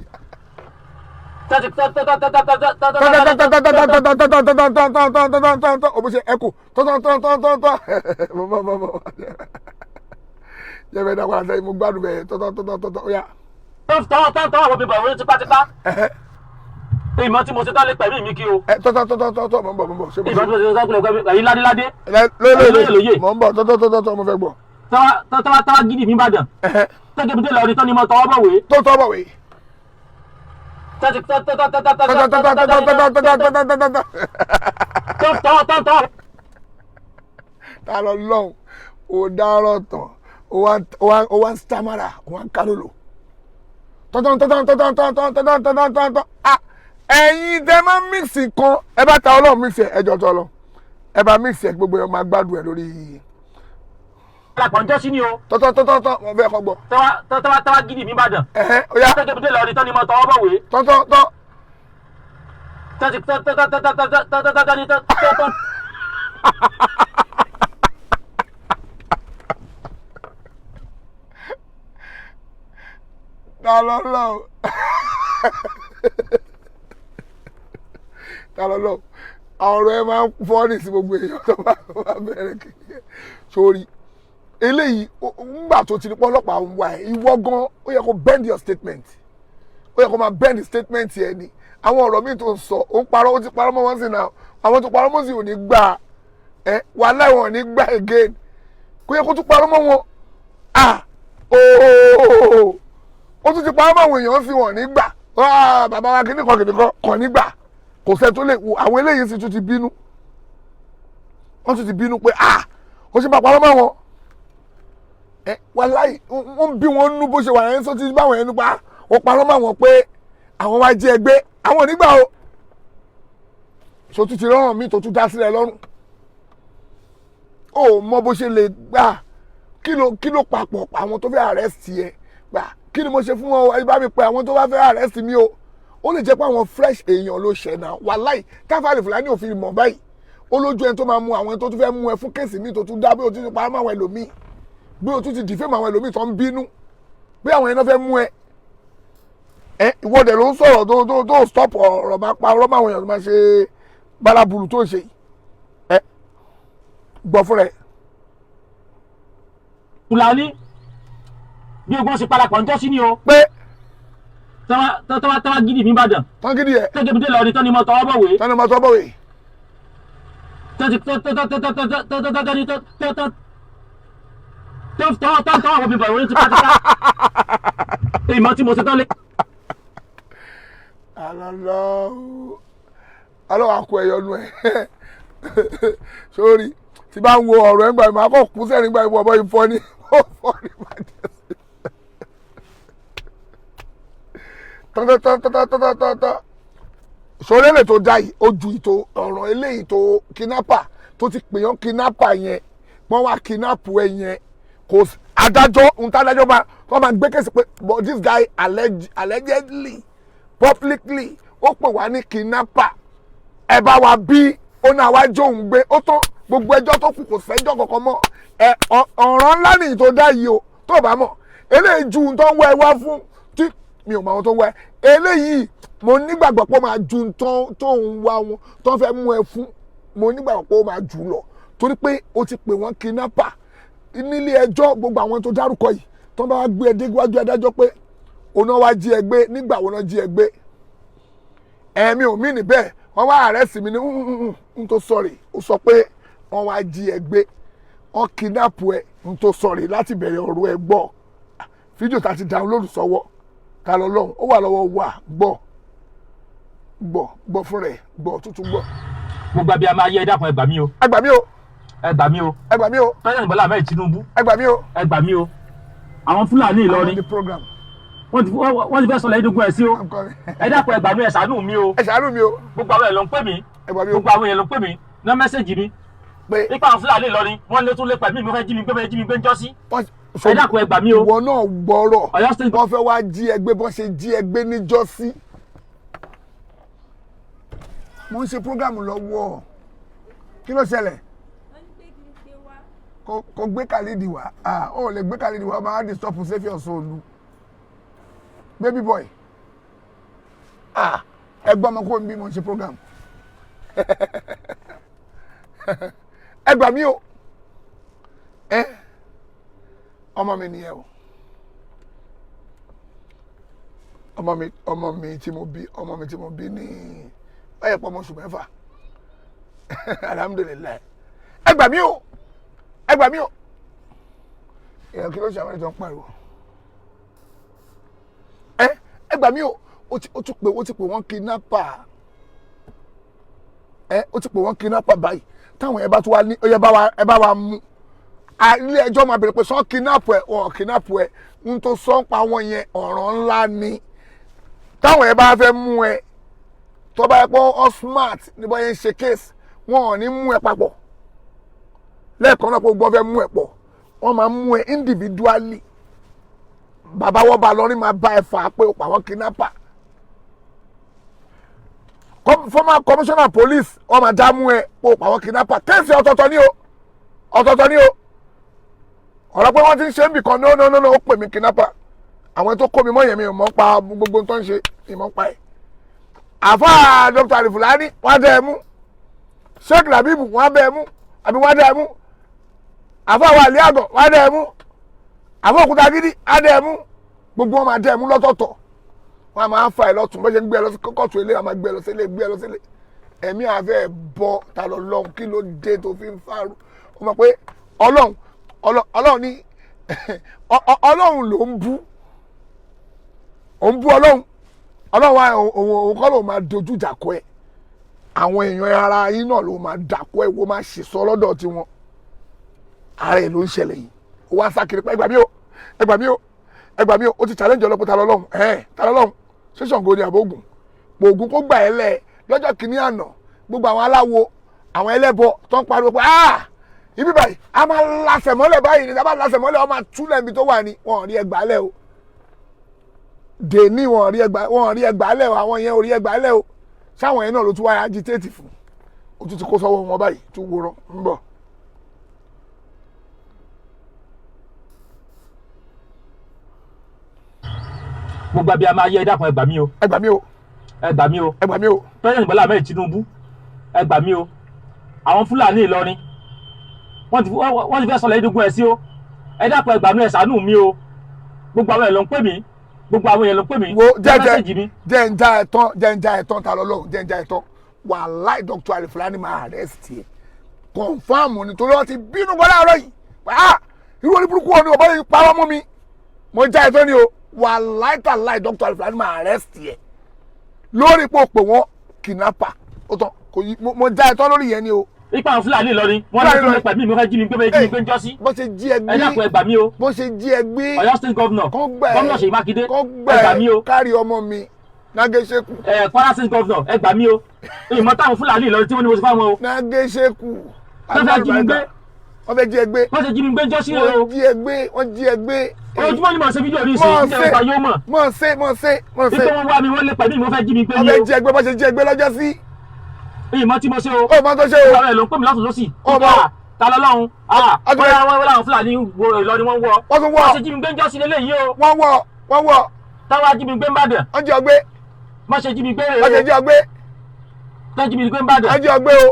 òbí ṣe ẹkù jẹ́ fẹ́ dákọ̀ àtẹ́yìn mo gbádùn bẹ́ẹ̀ tọ́tọ́ ó yá. tọ́ àwọn bíbọ̀ ìwé tipátipá ìmọ̀ tí mo ṣe tán lé pẹ̀lú mi kí o. tọ́tọ́ mọ̀ ń bọ̀ ìmọ̀ tí mo ṣe tán lé pẹ̀lú ẹ̀yìn ládéládé. lóye mọ̀ ń bọ̀ tọ́tọ́ mo fẹ́ gbọ́. tọ́wá gidi mi bàdàn tẹ́gẹ́ mi dé lọ́ọ̀rì tán ni mo tọwọ́ bọ̀wé. tó tọ́ bọ̀wé. ta lọ lọ́hùn ó dárọ̀ tán ó wá ń stamara ó wá ń kálòlò tọ́tọ́ ẹ̀yin tẹ́ máa ń mix kan ẹ bá ta ọlọ́run mix ẹ jọ tọ́ lọ ẹ bá mix ẹ gbogbo ẹ máa gbádùn ẹ lórí. alákọ̀ọ́jọ́ sí ni o. tọ́tọ́ mo fẹ́ kọ́ gbọ́. tọ́wá gidi mi bàdàn. ó yá tẹ́gẹ́ mi dé lọ́ọ̀rì tán ni mo tọwọ́ bọ̀wé. tọ́tọ́. ta lọ lọ ọ̀rọ̀ ẹ máa ń fọ́ọ̀nì sí gbogbo èèyàn tó bá bẹ̀rẹ̀ kékeré sórí eléyìí ńgbà tó ti ní pọ́lọ́pàá ń wá ẹ̀ ìwọ gan ó yẹ kó bend your statement ó yẹ kó máa bend statement yẹn ni àwọn ọ̀rọ̀ míì tó ń sọ ó ń parọ́ ó ti parọ́ mọ́ wọn sí náà àwọn tó parọ́ mọ́ sí ò ní gbà ẹ wàhálà wọn ò ní gbà again kó yẹ kó tún parọ́ mọ́ wọn ó tún ti parọ́ mọ́ àwọn èèyàn sí wọn ò ní gbà bàbá wa kìnnìkan kàn ní gbà kò sẹ́ tó lè wo àwọn eléyìí sì tún ti bínú wọ́n tún ti bínú pé ó ṣe máa parọ́ mọ́ wọn wàláì wọ́n bí wọ́n nú bó ṣe wà yẹn sọ ti báwọn yẹn nípa wọ́n parọ́ mọ́ wọn pé àwọn wá jẹ́ ẹgbẹ́ àwọn ò ní gbà o so tún ti rọrùn mí tó tún dá sílẹ̀ lọ́rùn ó mọ bó ṣe lè gbà kí ló papọ̀ àwọn tó fẹ́ arrest yẹ gbà kí ni mo ṣe fún wọn ẹ bá mi pè àwọn tó bá fẹ́ arrest mi o ó lè jẹ́ pé àwọn fresh èèyàn ló ṣẹ̀ náà wàláì káfáàlì fúlàní òfin mọ̀ báyìí ó lójú ẹni tó máa mú àwọn ẹni tó tún fẹ́ mú ẹ fún kéèsì míì tó tún dá bí o tún ti pa á mọ́ àwọn ẹlòmíì bí o tún ti dìfẹ́ mọ́ àwọn ẹlòmíì tó ń bínú bí àwọn ẹni náà fẹ́ mú ẹ ìwọ́dẹ̀ ló ń sọ̀rọ̀ tó stop ọ̀rọ̀ máa pa ọ̀rọ̀ máwọn èèyàn tó máa ṣe balabulu tó ń ṣe gbọ́ fún rẹ̀. fúlàní bí ogun ṣe parapọ̀ ń tọ́ sí ni o. pé tọ́wá gidi mi bàdàn. tán gidi ẹ̀. tẹ́gẹ́ mi dé lọ́ọ̀rì tán ni mo tọwọ́ bọ̀wé. tán ni mo tọwọ́ bọ̀wé. tọ́ àwọn bíbọ̀ ìwé tipátipá ìmọ̀ tí mo ṣe tán lé. alọ́ àkó ẹ̀yọ́nú ẹ̀ sórí tí bá ń wo ọ̀rọ̀ ẹ̀ ń gbà mí akọ́ kú sẹ́ni gbà mí ọ̀bọ̀ ìfọ́ ni ó fọ́ ni bàjẹ́ sí. tọ́tọ́tọ́tọ́tọ́tọ́tọ́ sórí èlé tó dá yìí ojú ìtò ọ̀rọ̀ eléyìí tó kidnapper tó ti pèyàn kidnapper yẹn wọ́n wá kidnap ẹ yẹn kò adájọ́ ntádájọ́ bá wọ́n máa gbé kéésì pé but this guy allegedly publicly ó pè wá ní kidnapper ẹ bá wa bí ó náà wá jó òun gbé ó tán gbogbo ẹjọ́ tó kù kò sẹ́jọ́ kankan mọ́ ọ̀ràn ńlá nìyí tó dá yìí o tó bá mọ̀ eléyìí ju tó ń wá ẹ wá fún tí mi ò mọ àwọn tó ń wá ẹ eléyìí mo nígbàgbọ́ pé ó máa ju tó ń wá wọn tó ń fẹ́ mú ẹ fún mo nígbàgbọ́ pé ó máa jù lọ torí pé ó ti pè wọ́n kidnapper nílé ẹjọ́ gbogbo àwọn tó dárúkọ yìí tó ń bá wá gbé ẹdẹ wájú adájọ́ pé òun náà wá jí ẹ gbé nígbà wo náà jí ẹ gbé ẹ̀mí ò mí níbẹ̀ wọ́n wá arrest mi ní n tó sọ̀rì ó sọ pé wọ́n wá jí ẹ gbé wọ́n kidnap ẹ n tó sọ̀rì láti bẹ̀rẹ̀ ọ̀rọ̀ ẹ gbọ́ fídíò tá a ti download sọ́wọ́ ta lọ lọ́hùn ó wà lọ́wọ́ wà gbọ́ fún rẹ̀ gbọ́ tuntun gbọ́. gbogbo àbí a máa yẹ ẹ dákun ẹ gbà mí o. ẹ gbà mí o. ẹ gbà mí o. ẹ gbà mí o. President Bola Ahmed Tinubu. ẹ gbà mí o. ẹ gbà mí o. àwọn Fúlàní Ìlọrin wọ́n ti fẹ́ sọ lẹ́yìn dógún ẹ̀ sí o. ẹ dákun ẹ gbà mí ẹ ṣàánú mi o. ẹ ṣàánú mi o. gbogbo àwọn èèyàn ló ń pè mí. ẹ gbà mí o. gbogbo àwọn èèyàn ló ń pè mí ná mẹ́sẹ̀gì mi. pé nípa àwọn Fúlàní Ìlọrin wọ́n lé tún lé pẹ̀lú mi fẹ́ jí mi gbé ń jọ́ sí. ẹ dákun ẹ gbà mí o. ìwọ náà gbọ́rọ̀ Ọ̀yọ́ State wọ́n fẹ́ wá jí ẹgbẹ́ bọ́n ṣe jí ẹgbẹ́ níjọ́ sí. mo ń ṣe program lọ́wọ́ kí ló ṣẹlẹ̀ kò gbé kàlídì wá ó lè gbé kàlídì wá máa di stop save your soul baby boy ẹgbọ́n ọmọ kò ń bí mo ń ṣe program ẹ gbà mí o ọmọ mi nìyẹn o ọmọ mi tí mo bí ní báyẹ̀ pọ̀ ọmọ oṣù mẹ́fà alhamdulilayi ẹ gbà mí o èèyàn kí ló ṣe àwọn ètò ń pariwo ẹ gbà mí o ó ti pè wọ́n kidnapper ó ti pè wọ́n kidnapper báyìí táwọn ẹ bá tún wá ní ẹ bá wa mú ilé ẹjọ́ máa bèrè pé sọ kidnap ẹ ọ̀ kidnap ẹ ń tó sọ ń pa wọn yẹn ọ̀ràn ńlá ni táwọn ẹ bá fẹ́ mú ẹ tó bá yẹ pé ọ smart ní bọ́ yẹn ń ṣe case wọn ò ní mú ẹ papọ̀ lẹ́ẹ̀kan náà pé gbọ́n fẹ́ mú ẹ pọ̀ wọ́n máa mú ẹ individually bàbá wọ́n bá lọ́rí máa bá ẹ fà á pé ó pa wọ́n kidnapper former commissioner police wọ́n máa dá mú ẹ pé ó pa wọ́n kidnapper kéèsì ọ̀tọ̀ọ̀tọ̀ ni o ọ̀rọ̀ pé wọ́n ti ń ṣe ń bì kan no ó pè mí kidnapper àwọn tó kó mi mọ́ yẹn mi ò mọ̀ pa gbogbo tó ń ṣe ìmọ̀ pa ẹ̀ àfáà Dr. Alifulani wọ́n dẹ́ ẹ mú Sheikh Labeeb wọ́n bẹ́ ẹ mú àbí wọ́n dẹ́ ẹ mú àfáà Wali Àgọ̀ wọ́n dẹ́ ẹ mú àfáà Òkútagídí wọ́n dẹ́ ẹ mú gbogbo wọn máa dẹ́ ẹ mú lọ́tọ̀ọ̀tọ̀ wọ́n máa fa ẹ̀ lọ́tún bó ṣe ń gbé ẹ lọ sí kókòtù ilé wọ́n máa gbé ẹ lọ sílé ẹ̀mí àfẹ́ bọ́ ta lọ lọ́hùn kí ló dé tó fi ń fárú ó mọ̀ pé ọlọ́run ní ọlọ́run ló ń bú ọlọ́run wa òun kọ́ ló máa dojú ìjà kọ ẹ̀ àwọn èèyàn ara yín náà ló máa dàkọ ẹ̀ wọ́n máa ṣèṣọ́ lọ́dọ̀ tiwọn ara ẹ̀ ló ń ṣẹlẹ̀ yìí ó wá sákiri pé ẹ gbà mí o ó ti challenge ọlọ́pàá ta lọ́lọ́run ṣé Ṣàngó ni àbógun Ògún kó gbà ẹ́ lẹ̀ lọ́jọ́ kìíní àná gbogbo àwọn aláwo àwọn ẹlẹ́bọ tó ń pariwo pé ibi báyìí a máa lasẹ̀ mọ́lẹ̀ báyìí ní a máa lasẹ̀ mọ́lẹ̀ wọ́n máa túlẹ̀ ibi tó wà ní wọn rí ẹgbàá lẹ̀ o dèní wọn rí ẹgbàá lẹ̀ o àwọn yẹn ò rí ẹgbàá lẹ̀ o sáwọn yẹn náà ló tún wáyé agitate fún o tún ti kó sọ́wọ́ wọn báyìí tún wòran ń bọ̀. gbogbo àbí a máa yẹ ẹ dákun ẹ gbà mí o. President Bọ́lá Ahmed Tinubu ẹ gbà mí o àwọn Fúlàní Ìlọrin wọ́n ti fẹ́ sọlẹ̀ ìdógún ẹ̀ sí o ẹ dákun ẹ gbà mí ẹ ṣàánú mi o gbogbo àwọn èèyàn ló ń pè mí wo jẹ́ ń já ẹ̀tàn ta lọ́lọ́run jẹ́ ń já ẹ̀tàn wàláì Dr. Alifulani máa arrest ẹ̀ confam nítorí wọ́n ti bínú bọ́ láàárọ̀ yìí irú orí burúkú wọn ni ọ̀bọ̀ yìí parọ́ mọ́ mi mo já ẹ̀tàn ni o wàláì tàláì Dr. Alifulani máa arrest ẹ̀ lórí pé o pè wọ́n kidnapper ó tán mo já ẹ̀tàn lórí yẹn ni o. ipa àwọn Fúlàní Ìlọrin wọn lè tún lè pẹ̀lú mi fẹ́ jí mi gbé ń jọ́ sí. bó ṣe jí ẹ gbé ẹ dákun ẹ gbà mí o. bó ṣe jí ẹ gbé Ọ̀yọ́ state governor gómìnà Ṣèyí Mákindé ẹ gbà mí o. kárí ọmọ mi Nageseku. Kwara state governor ẹ gbà mí o. ìmọ̀ táwọn Fúlàní Ìlọrin tí wọ́n ní mo ti fáwọn o. Nageseku. wọ́n fẹ́ jí mi gbé. wọ́n fẹ́ jí ẹ gbé. wọ́n ṣe jí mi gbé ń jọ́ sí o. wọ́n jí ẹ gbé. ojúmọ́ ni mo ṣe fídíò ní ìsìn ìṣẹ́ ọba yóò mọ̀. mọ̀ ṣe. ìpè wọn wá mi wọ́n lè pẹ̀lú ìmọ̀ fẹ́ jí mi gbé ni o. wọ́n fẹ́ jí ẹ gbé bó ṣe jí ẹ gbé lọ́jọ́ sí. ìmọ̀ tí mo ṣe o. ó mọ tó ṣe o. ọ̀rẹ́ ló ń pè mí lọ́tún lọ́sì. ta lọ́lọ́run wọ́n láwọn Fúlàní Ìlọrin wọ́n wọ́. wọ́n tún wọ́. wọ́n ṣe jí mi gbé ń jọ́ sí lélẹ́yìí o. wọ́n wọ́. táwọn ají mi gbé ń bàdàn. wọ́n jí ọ gbé. wọ́n ṣe jí mi gbé. wọ́n ṣe jí ọ gbé. wọ́n jí mi gbé ń bàdàn. wọ́n jí ọ gbé o.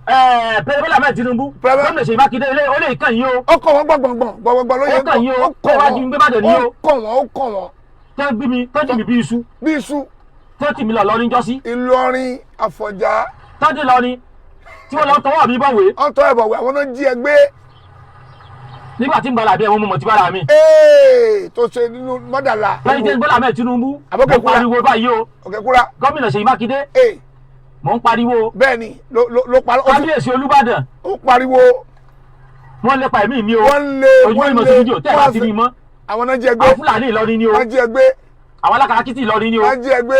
President Bọ́lá Ahmed Tinubu gómìnà Ṣèyí Mákindé ó lè kàn yín o. ó kàn wọ́n gbọ̀ngbọ̀ngbọ̀ngbọ̀ngbọ̀ ló yẹ ó kàn yín o. ó wá jí mi gbé bàdàn ní o. ó kàn wọ́n. tẹ́ bí mi bí iṣu. bí iṣu. tẹ́ tì mí lọ lọ́rin jọ́sí. Ìlọrin Àfọ̀njá. tọ́jú lọ́rin tí wọ́n lọ tọwọ́ mi bọ̀wé. wọ́n tọ́ ẹ̀ bọ̀wé àwọn náà jí ẹ gbé. nígbà tí ń bala bẹ́ẹ̀ wọ́n mọ̀ tí bára mi. tó ṣe nínú mọ́dàlá. President Bọ́lá Ahmed Tinubu Abókè Kúrà. mo pariwo báyìí o. Òkè Kúrà. gómìnà Ṣèyí Mákindé mo ń pariwo. bẹ́ẹ̀ni ló pariwo. kábíyèsí Olúbàdàn. ó pariwo. wọ́n lépa ẹ̀mí mi o. wọ́n lé ojúmọ́ ìmọ̀ sí fídíò tẹ́ ẹ̀ bá ti rí mọ́. àwọn náà jí ẹ gbé. àwọn Fúlàní Ìlọrin ni o. wọ́n jí ẹ gbé. àwọn alákatakítí Ìlọrin ni o. wọ́n jí ẹ gbé.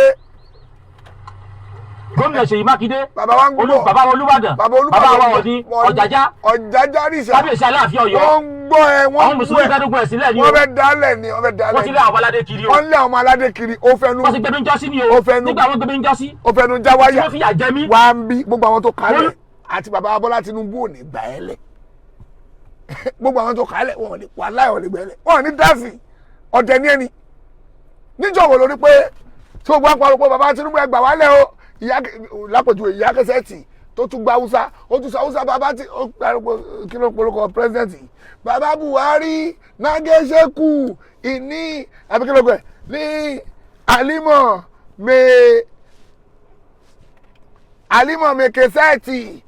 gómìnà Ṣèyí Mákindé bàbá wa ń gbọ́. bàbá wa Olúbàdàn. bàbá wa Ọ̀ọ̀ni Ọ̀jájá rìṣà. kábíyèsí Aláàfin Ọ̀yọ́. wọ́n ń gbọ́ ẹ wọ́n àwọn mùsùlùmí dádógún ẹ̀sìn lẹ́ni o. wọ́n fẹ́ dálẹ̀ ni wọ́n fẹ́ dálẹ̀ ni. wọ́n ti lé àwọn aládé kiri o. wọ́n lé àwọn aládé kiri ó fẹnu. wọ́n ti gbẹmí jọ́sí ni o. ó fẹnu. nígbà wọn gbẹmí jọ́sí. ó fẹnu já wáyà. tí wọ́n fi yà jẹ mí. wá ń bí gbogbo àwọn tó kálẹ̀ àti bàbá Bọ́lá Tinubu ò ní gbà ẹ́ lẹ̀ gbogbo àwọn tó kálẹ̀ wọn ò ní wà láì wọn ní gbà ẹ́ lẹ̀ wọn ò ní dáàsì ọ̀dẹ̀ ní ẹni níjọ́ wo lórí pé tí gbogbo àpárò pé bàbá Tinubu ẹ gbà wálẹ̀ o lápòjúwe ìyá Kẹsẹ́tì tó tún gba Hausa ó tún sọ Hausa bàbá tí ó kí ló polówó president bàbá Buhari Nagesheku ìní àbí kí ló gbẹ ní Alimo Mekeseti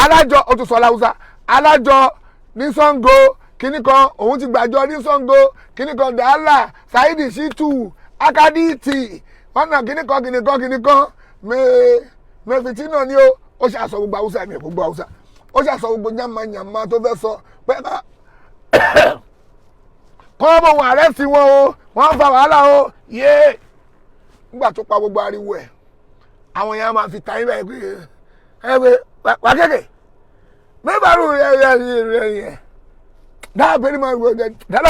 alájọ ó tún sọ Hausa alájọ ní Sango kíní kan òun ti gbàjọ ní Sango kíní kan Dàálà Saidi Shitu Akaditi wọn náà kíní kan mẹfìtínà ni ó ṣàṣọ gbogbo Hausa mi gbogbo Hausa ó ṣàṣọ gbogbo yamayama tó fẹ́ sọ pé kọ́ bọ̀ wọn àrẹ́ sí wọn o wọ́n fa wàhálà o yé nígbà tó pa gbogbo ariwo ẹ̀ àwọn èèyàn máa fi ta yín báyìí pé wà kéèké mẹ́bàárù rẹ̀ yẹn dáadáa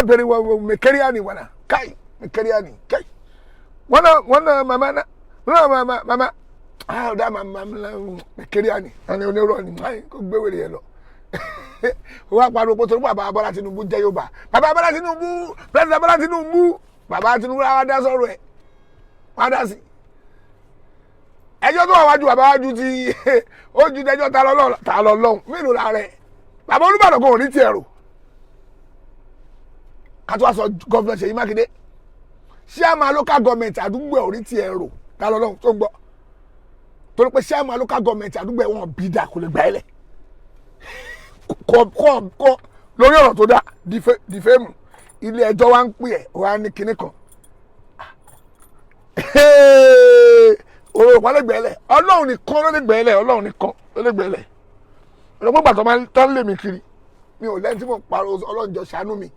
bẹ̀rẹ̀ wọn mẹkẹ́ríà wọn náà káì mẹkẹ́ríà ni káì wọn náà mama da mama mẹkẹ́ríà ni ẹni onírọ̀ ni kó gbé wèrè yẹn lọ wọ́n pariwo pé torí bàbá Bọ́lá Tinubu jẹ́ Yorùbá bàbá Bọ́lá Tinubu president Bọ́lá Tinubu bàbá Tinubu wá dá sọ̀rọ̀ ẹ̀ wá dá sí ẹjọ́ tó wà wájú bàbá wájú ti ó ju ẹjọ́ ta lọ lọ́hùn mélòó la rẹ̀ bàbá Olúbàdàn kò ní tiẹ̀ rò ká tó wá sọ gọ́ọ̀mẹ̀ntì Ṣèyí Mákindé ṣíàmà local government àdúgbò ẹ̀ ò ní tiẹ̀ rò ta lọ lọ́hùn tó ń gbọ́ torí pé ṣíàmà local government àdúgbò ẹ̀ wọ́n bí dà kò lè gbà ẹ́ lẹ̀ kọ́ lórí ọ̀rọ̀ tó dá dìfẹ́mù ilé ẹjọ́ wa ń pè ẹ̀ wá ní kinní kan òun ìpàdé gbẹ̀lẹ̀ Ọlọ́run nìkan ló lè gbẹ̀lẹ̀ Ọlọ́run nìkan ló lè gbẹ̀lẹ̀ ọlọ́pàá gbàtọ́ máa ń tán lé mi kiri mi ò lẹ́yìn tí mo pariwo Ọlọ́run jọ ṣàánú mi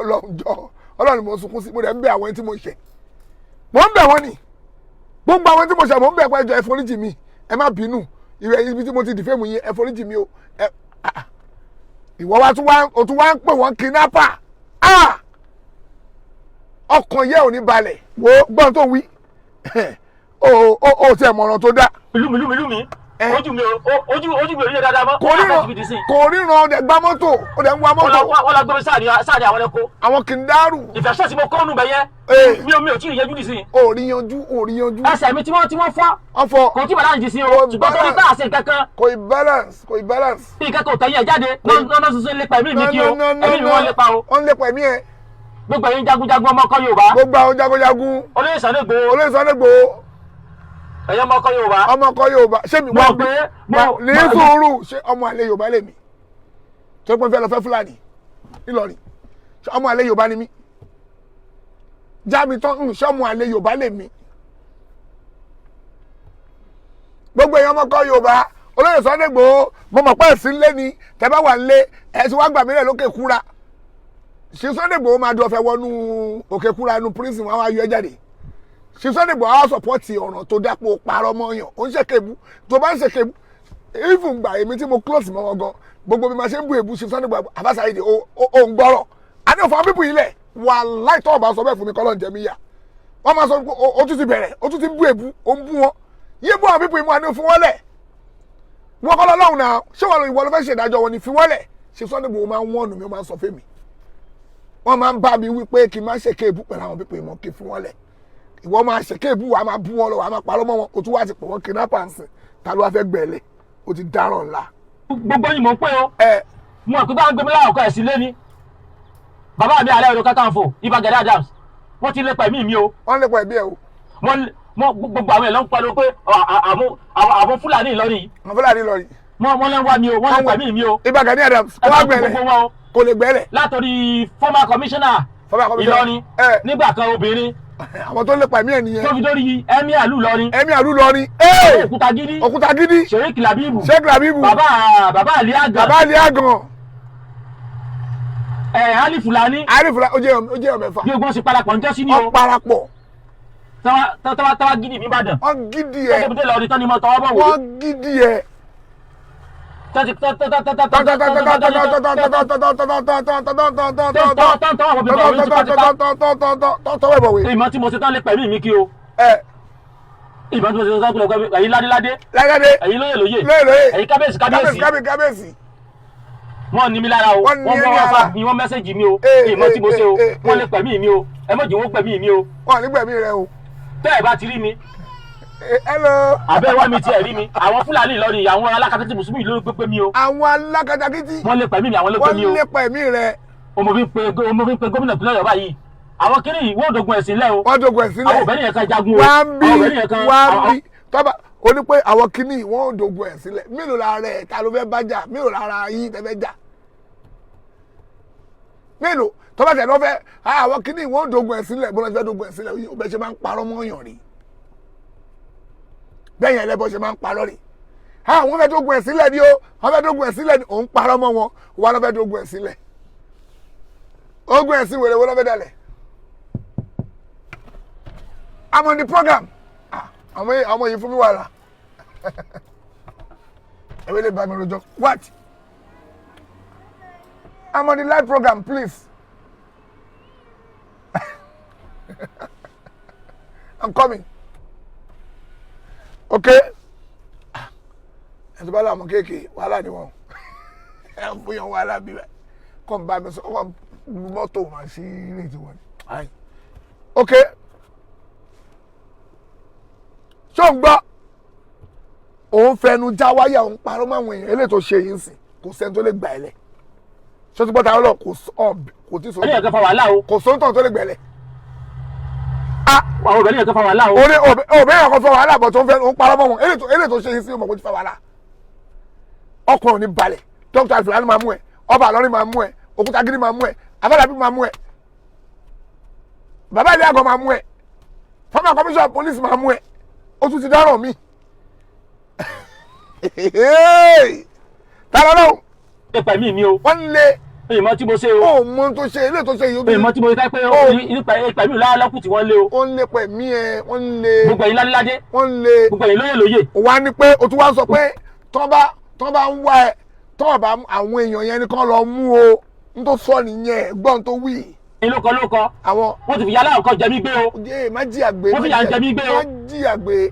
Ọlọ́run jọ Ọlọ́run ni mo sunkún sí mo rẹ̀ ń bẹ̀ àwọn ẹni tí mo ṣẹ̀ mo ń bẹ̀ wọ́n ni gbogbo àwọn ẹni tí mo ṣẹ̀ mo ń bẹ̀ pẹ́jọ ẹ foríjì mi ẹ má bínú ìwé ibi tí mo ti dìfẹ́mù yín ẹ foríjì mi o ìwọ wa tún wá ń pè wọ́n kidnapper ọkàn yẹ ò ní balẹ̀ wo gbọ́n tó wí o tiẹ̀ mọ̀ràn tó dá. ìlú mi ojú mi ò rí dáadáa mọ́. kò ríran ọdẹ gbá mọ́tò ọdẹ ń wa mọ́tò. wọ́n la gbé sáàdì àwọn ẹ̀kọ́. àwọn kìndáàrù. ìfẹsẹ̀ tí mo kọ́ nù bẹ̀ yẹn mi ò tí ì yanjú nísìnyí. ò rí yanjú. ẹsẹ̀ mi tí wọ́n fọ́. ọ̀fọ̀ kò tí bàdá nìjí sí o ṣùgbọ́n tó ní bá àṣẹ kankan. kò ì balance. bí ìkẹ́kọ̀ọ́ tẹ̀yìn ẹ̀ jáde lọ́nà sísun lépa ẹ̀mí mi kí o ẹ̀mí mi wọ́n lépa o. wọ́n lépa ẹ̀mí ẹ̀. gbogbo ẹ̀yin jagunjagun ọmọ ọkọ Yorùbá. gbogbo àwọn jagunjagun. Olóyè Sunday Igboho. ẹ̀yin ọmọ ọkọ Yorùbá. ọmọ ọkọ Yorùbá ṣé mi wọ́n ní sùúrù ṣé ọmọ àlè Yorùbá lè mi tó pé fẹ́ lọ fẹ́ Fúlàní Ìlọrin ṣé ọmọ àlè Yorùbá ni mí jámi tán ṣé ọmọ àlè Yorùbá lè mi gbogbo èèyàn ọmọ ọkọ Yorùbá Olóyè Sunday Igboho mo mọ̀ pé ẹ̀sìn lé ni tẹ́ bá wà ń lé ẹ̀sìn wá gbà mí rẹ̀ lókè kúra ṣé Sunday Igboho máa dún ọ̀fẹ́ wọnú òkè kúra inú prison wọn wá yọ jáde ṣé Sunday Igboho á sọpọ́tì ọ̀ràn tó dápò parọ́ mọ́ yàn ó ń ṣèkébù tó bá ń ṣèkébù even gbà èmi tí mo close mọ́ wọn gan gbogbo bí ma ṣe ń bú èbú ṣé Sunday Igboho àbáṣáyédè ó ń gbọ́rọ̀ àní òfò àwọn pípù yìí lẹ̀ wàláhì tó ọba sọ bẹ́ẹ̀ fún mi kọ́lọ́ ń jẹ mí yá wọ́n máa sọ pé ó tún ti bẹ̀rẹ̀ ó tún ti bú èbú ó ń bú wọn yé bú àwọn pípù yìí mú àní òfin wọn lẹ̀ wọ́n kọ́ lọ́lọ́run náà ṣé ìwọ ló fẹ́ ṣèdájọ́ wọn ni fi wọ́n lẹ̀ ṣé Sunday Igboho máa ń wọ́n nù mí ó máa ń sọ fẹ́mi wọ́n máa ń bá mi wí pé kí n má ṣèkébù pẹ̀lú àwọn pípù yìí mọ́ kí n fi wọ́n lẹ̀ ìwọ máa ṣèkébù wàá máa bú wọn lọ wàá máa parọ́ mọ́ wọn o tún wá ti pè wọ́n kidnapper nsìn ta ló wá fẹ́ gbẹ̀lẹ̀ o ti dáràn ńlá. gbogbo yìí mò ń pè ó mo àpò bá ń gbé mi láwọn ọkọ ẹ̀sìn lé ní bàbá mi Ààrẹ Ọ̀nà Kakanfò Ìbà Gani Adams wọ́n ti lépa ẹ̀mí mi o. wọ́n lépa ẹ̀mí ẹ̀ o. wọ́n gbogbo àwọn ẹ̀ ló ń pariwo pé àwọn Fúlàní Ìlọrin. àwọn Fúlàní Ìlọrin. wọ́n lẹ́ ń wá mi o wọ́n lépa ẹ̀mí mi o. Ìbà Gani Adams kó wá gbẹ̀lẹ̀ kò lè gbẹ̀lẹ̀. látòrí former commissioner Ìlọrin nígbà kan obìnrin àwọn tó lépa ẹ̀mí ẹ̀ nìyẹn. tó fi dórí Emir ìlú Ìlọrin. Emir ìlú Ìlọrin. Òkúta gidi. Sheikh Labibu. bàbá Ali Agan. Ali Fulani. ó jẹ́ ọ̀mẹ́fà. bí ogun ṣe parapọ̀ ń jẹ́ sí ni o. wọ́n parapọ̀. tọ́wá gidi mi Ìbàdàn. wọ́n gidi ẹ̀. tọ́jú lọ́ọ̀rì tán ni mo tọwọ́ bọ̀ wò. wọ́n gidi ẹ̀. ìmọ̀ tí mo ṣe tán lè pẹ̀lú mi kí o. ìmọ̀ tí mo ṣe tán lè pẹ̀lú ẹ̀yin ládéládé. ẹ̀yin lóyè ẹ̀yin kábíyèsí. wọ́n ní mi lára o wọ́n bọ́ wá fà mí wọ́n mẹ́sẹ̀gì mi o ìmọ̀ tí mo ṣe o wọ́n lè pẹ̀mí mi o ẹ mọ̀ jẹ́ wọ́n pẹ̀mí mi o. wọ́n ní pẹ̀mí rẹ o. tẹ́ ẹ bá ti rí mi hello. Àbẹ́ wá mi tiẹ̀ rí mi. Àwọn Fúlàní Ìlọrin, àwọn alákatakítí Mùsùlùmí ló gbé mi o. Àwọn alákatakítí. Wọ́n lépa ẹ̀mí mi, àwọn ló gbé mi o. Wọ́n lépa ẹ̀mí rẹ̀. Mo fi pe gómìnà ìpínlẹ̀ Ọ̀yọ́ báyìí. Àwọn kiri yìí wọ́n dogun ẹ̀sìn lẹ́ o. Wọ́n dogun ẹ̀sìn lẹ́. Àwọn obìnrin yẹn kan jagun o. Wọ́n bí tọ́ba ó ní pé àwọn kìíní wọ́n dogun ẹ̀sìn lẹ́. Mélòó la rẹ̀ ta ló fẹ́ bá jà? Mélòó lára yín tẹ́ fẹ́ jà? Mélòó tọ́ba tẹ̀ lọ́fẹ́ àwọn kìíní wọ́n dogun ẹ̀sìn lẹ́. Bọ́lá ti fẹ́ dogun ẹ̀sìn lẹ́ ó bẹ́ẹ̀ ṣe máa ń parọ́ mọ́ yàn rí. Bẹ́ẹ̀ yẹn lẹ́bọ̀ ṣe máa ń parọ́ rí. Wọ́n fẹ́ dogun ẹ̀sìn lẹ́ ni ó. Wọ́n fẹ́ dogun ẹ̀sìn lẹ́ ni òun parọ́ mọ́ wọn. Wọ́n lọ́ fẹ́ dogun ẹ̀sìn lẹ́. Ogun ẹ̀sìn wèrè wọ́n lọ́ fẹ́ dalẹ̀. I'm on the program. Àwọn yìí fún mi wàhálà. Ewé lè bá mi rojọ́. What? I'm on the live program, please. I'm coming. Okay? Ẹ̀sùn bá láwọn kéèké wàhálà ni wọ́n. Ẹ fún yàn wàhálà bí wẹ́. Kọ́ bá mi sọ, wọ́n mọ́tò máa ṣí ilé ìtiwọ́n. Okay? Ṣó ń gbọ́ òun fẹnu já wáyà òun parọ́ máwọn èèyàn eléyìí tó ṣe yìí ń sìn kò sẹ́ni tó lè gbà ẹ́ lẹ̀ ṣó ti gbọ́ta ọlọ́ kò tí Obìnrin yẹn kan fa wàhálà o. kò sóńtàn tó lè gbà ẹ́ lẹ̀. Àwọn obìnrin yẹn kan fa wàhálà o. Obìnrin yẹn kan fa wàhálà bọ̀ tó ń fẹ́ òun parọ́ máwọn eléyìí tó ṣe yìí sí ọmọ kò ti fa wàhálà. Ọkùnrin ò ní balẹ̀ dókítà Alifulani máa mú ẹ ọba Ìlọrin máa mú ẹ Òkútagidi máa mú ẹ Afálábí máa mú ẹ bàbá ilé àgọ́ máa mú ẹ former commissioner of police máa mú ẹ ó tún ti dáràn mí. Tààrà náà. Nípa ẹ̀mí mi o. Wọ́n ń lé. Ìmọ̀ tí mo ṣe o. Ó mọ tó ṣe ilé tó ṣe yìí. Ìmọ̀ tí mo ṣe pé nípa ẹ̀mí lọ́kù tí wọ́n lé o. Ó ń lé pẹ̀mí ẹ, wọ́n ń lé. Gbogbo ẹ̀yin ládéládé. Wọ́n ń lé. Gbogbo ẹ̀yin lóyè lóyè. Wà ní pé o tún wá sọ pé tọ́ bá ń wá ẹ tọ́ bá àwọn èèyàn yẹn nìkan lọ mú o. N tó sọ nìyẹn gbọ́n tó wí. Lókọ. Àwọn. Wọ́n ti fi yálà ọkọ jẹ mí gbé o. Má jìyà gbé. Wọ́n fi yà ń jẹ mí gbé o. Má jìyà gbé.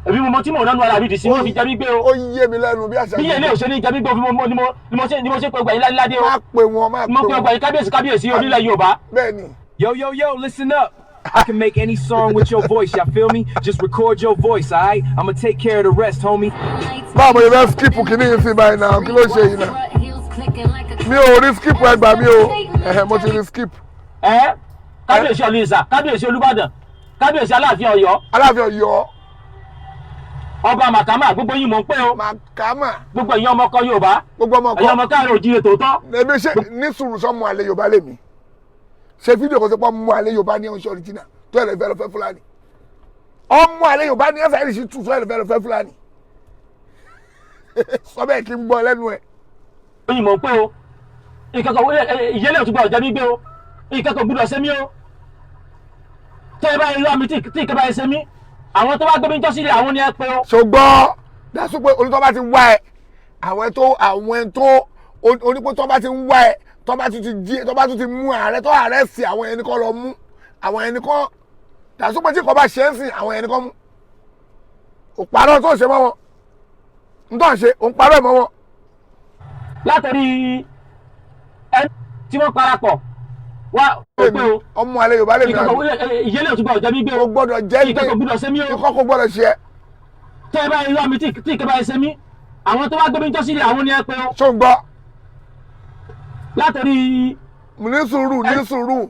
Èmi mo tí mò ń ránú ara mi dì sí wọ́n fi jẹ mí gbé o. Ó yé mi lẹ́nu bí àṣà. Bí ilé òṣèlú jẹ mí gbé o ni mo ṣe pé ọgbà yín ládé o. Má pè wọ́n má pè wọ́n. Mo pe ọgbà yín kábíyèsí onílẹ̀ Yorùbá. Bẹ́ẹ̀ni. Yo, listen up. I can make any song with your voice, y'all feel me? Just record your voice, alright? I'ma take care of the rest, homie. Báwo mo yẹ fẹ́ skip kìíní yìí sí báyìí náà kí ló ṣe yìí náà? Mi ò rí skip ẹgbàá mi o. Mo ti rí skip. Kábíyèsí Ọ̀nìṣà, kábíyèsí Olúbàdàn, kábíyèsí Aláàfin Ọ̀yọ́. Aláàfin Ọ̀yọ́. Ọba Màkàmà gbogbo yín mò ń pè o. Màkàmà. Gbogbo ẹ̀yin ọmọ kan Yorùbá. Gbogbo ọmọ kan. Ẹ̀yin ọmọ káàárọ̀ oòjíire tòótọ́. Ẹbí ṣe ní sùúrù sọ́mù alẹ́ Yorùbá lè mí. Ṣé fídíò kan ṣe pọ́ mú alẹ́ Yorùbá ní ọ̀ṣọ́ ọ̀rìjìnà tó ẹ̀rẹ̀ fẹ́ lọ fẹ́ Fúlàní. Ọmọ alẹ́ Yorùbá ní ẹ̀fẹ̀ ẹ̀rìṣì tù tó ẹ̀rẹ̀ fẹ́ lọ fẹ́ Fúlàní. Sọ bẹ́ẹ̀ kí n gbọ́ lẹ́nu ẹ̀. Oyin mò ń pè o. Ìyẹ́lẹ̀ òtún gbọ́dọ̀ jẹ́ mi gbé o. Ìkẹ́kọ̀ọ́ gbọ́dọ̀ ṣe mí o. Tẹ́ ẹ bá yẹ mi tí ìkẹ́ bá yẹ ṣe mí. Àwọn tó wá gbé mi jọ́ sílẹ̀ àwọn ni ẹ pé o. Ṣùgbọ́n dásù pé olùtọ́ bá ti wá ẹ àwọn tó onípò tó bá ti ń wá ẹ tó bá tún ti mú ààrẹ tó ààrẹ sí àwọn ẹni kan lọ mú àwọn ẹni kan dásù pé tí kò bá ṣe é sìn àwọn ẹni kan mú. Òpàrọ̀ tó ṣe mọ́ wọn ń tọ́ ṣe òun parọ́ ẹ̀ mọ́ wọn. Látàrí ẹni tí wọ́n parapọ̀ wá òpè o. Ọmọ alẹ́ Yorùbá lè nà. Ìyẹ́lẹ̀ òtún gbọ́dọ̀ jẹ́ mi gbé o. O gbọ́dọ̀ jẹ́ mi. Ìkẹ́kọ̀ọ́ gbọ́dọ̀ ṣe mí o. Ìkọ́kọ̀ gbọ́dọ̀ ṣe ẹ́. Tẹ́ ẹ bá yẹ mi tí ìkẹ́ bá yẹ ṣe mí. Àwọn tó wá gbé mi jọ́ sílẹ̀ àwọn ni ẹ pé o. Ṣó ń gbọ́. Látàrí. Ní sùúrù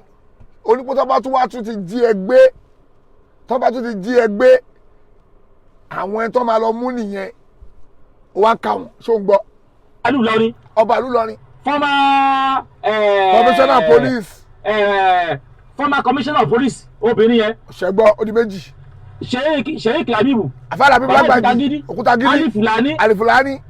onípò tó bá tún wá tún ti jí ẹ gbé àwọn ẹni tó máa lọ mú nìyẹn wá ká wọn ṣó ń gbọ́. Ọba ìlú Ìlọrin. Former commissioner of police. Former commissioner of police obìnrin yẹn. Ṣẹ̀gbọ́ ó di méjì. Sheikh Labibu. Afálábí Lágbàjì Òkútagidi Alifulani.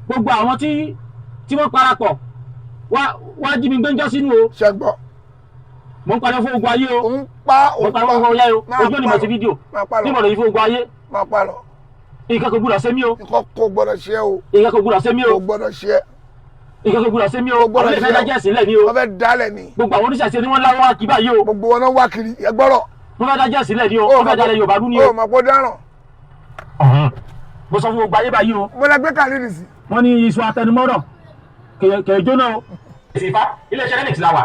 Gbogbo àwọn tí wọ́n parapọ̀ wá jí mi gbẹ́njọ́ sínú o. Ṣẹ̀gbọ́. Mo ń padà fún ogun ayé o. Mo ń pa ọyá o. Ojú ni mo ti fídíò. Ní mo lè yí fún ogun ayé. Máa pa lọ. Ìkẹ́kọ̀ọ́ gbọ́dọ̀ ṣe mí o. Ìkọ́kọ̀ gbọ́dọ̀ ṣe ẹ́ o. Ìkẹ́kọ̀ọ́ gbọ́dọ̀ ṣe mí o. Kò gbọ́dọ̀ ṣe ẹ́. Ìkẹ́kọ̀ọ́ gbọ́dọ̀ ṣe mí o. Àwọn ilé ìfẹ́ dájẹ́ sílẹ̀ ni o. Wọ́n fẹ́ dálẹ̀ ni. Gbogbo àwọn oníṣẹ̀ṣe ni wọ́n láwọn wá kí báyìí o. Gbogbo wọn náà wá kiri ẹgbọ́rọ̀. Wọ́n fẹ́ dájẹ́ sílẹ̀ ni o. Wọ́n fẹ́ dálẹ̀ Yorùbá rú ni o. Ó mà kó dáràn. Mo sọ fún gbogbo ayé báyìí o. Mo lẹ gbé kàlíìrì sí. Wọ́n ní iṣu atẹnumọ́rọ̀ kẹ̀kẹ́ jóná o. ìsìnfà iléeṣẹ́ Lennox la wà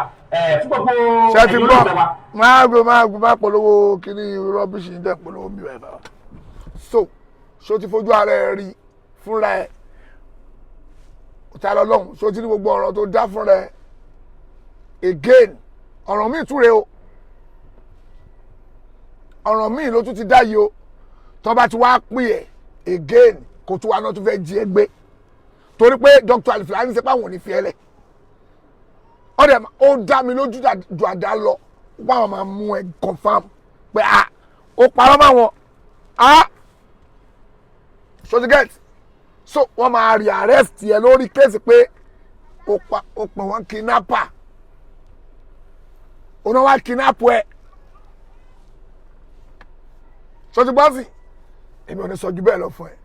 fún gbogbo ṣé ti ẹ̀yin gbọ́ olólùfẹ́ wa. máa polówó kíní rọ́bìṣì ń dẹ̀ polówó mi rẹ̀ bá so ṣó ti fojú ara ẹ̀ rí fúnra ẹ̀ ta lọ́lọ́run ṣó ti ní gbogbo ọ̀rọ̀ tó dá fúnra ẹ̀ again ọ̀rọ̀ míì túre o ọ̀rọ̀ míì ló tún ti dá yìí o tó bá ti wá pín ẹ̀ again kò tún wá náà tún fẹ́ jí ẹ gbé torí pé Dr. Alifilani ṣe pé àwọn ò ní fi ẹ lẹ̀ ọ̀dẹ̀ ó dá mi lójú ju àdá lọ báwọn máa mú ẹ confam pé ó parọ́ mọ́ wọn so you get so wọ́n máa rí arrest yẹ lórí kéèsì pé ó pọ̀ wọ́n kidnapper ó náà wá kidnap ẹ so ti gbọ́ sí èmi ò ní sọ ju bẹ́ẹ̀ lọ fún ẹ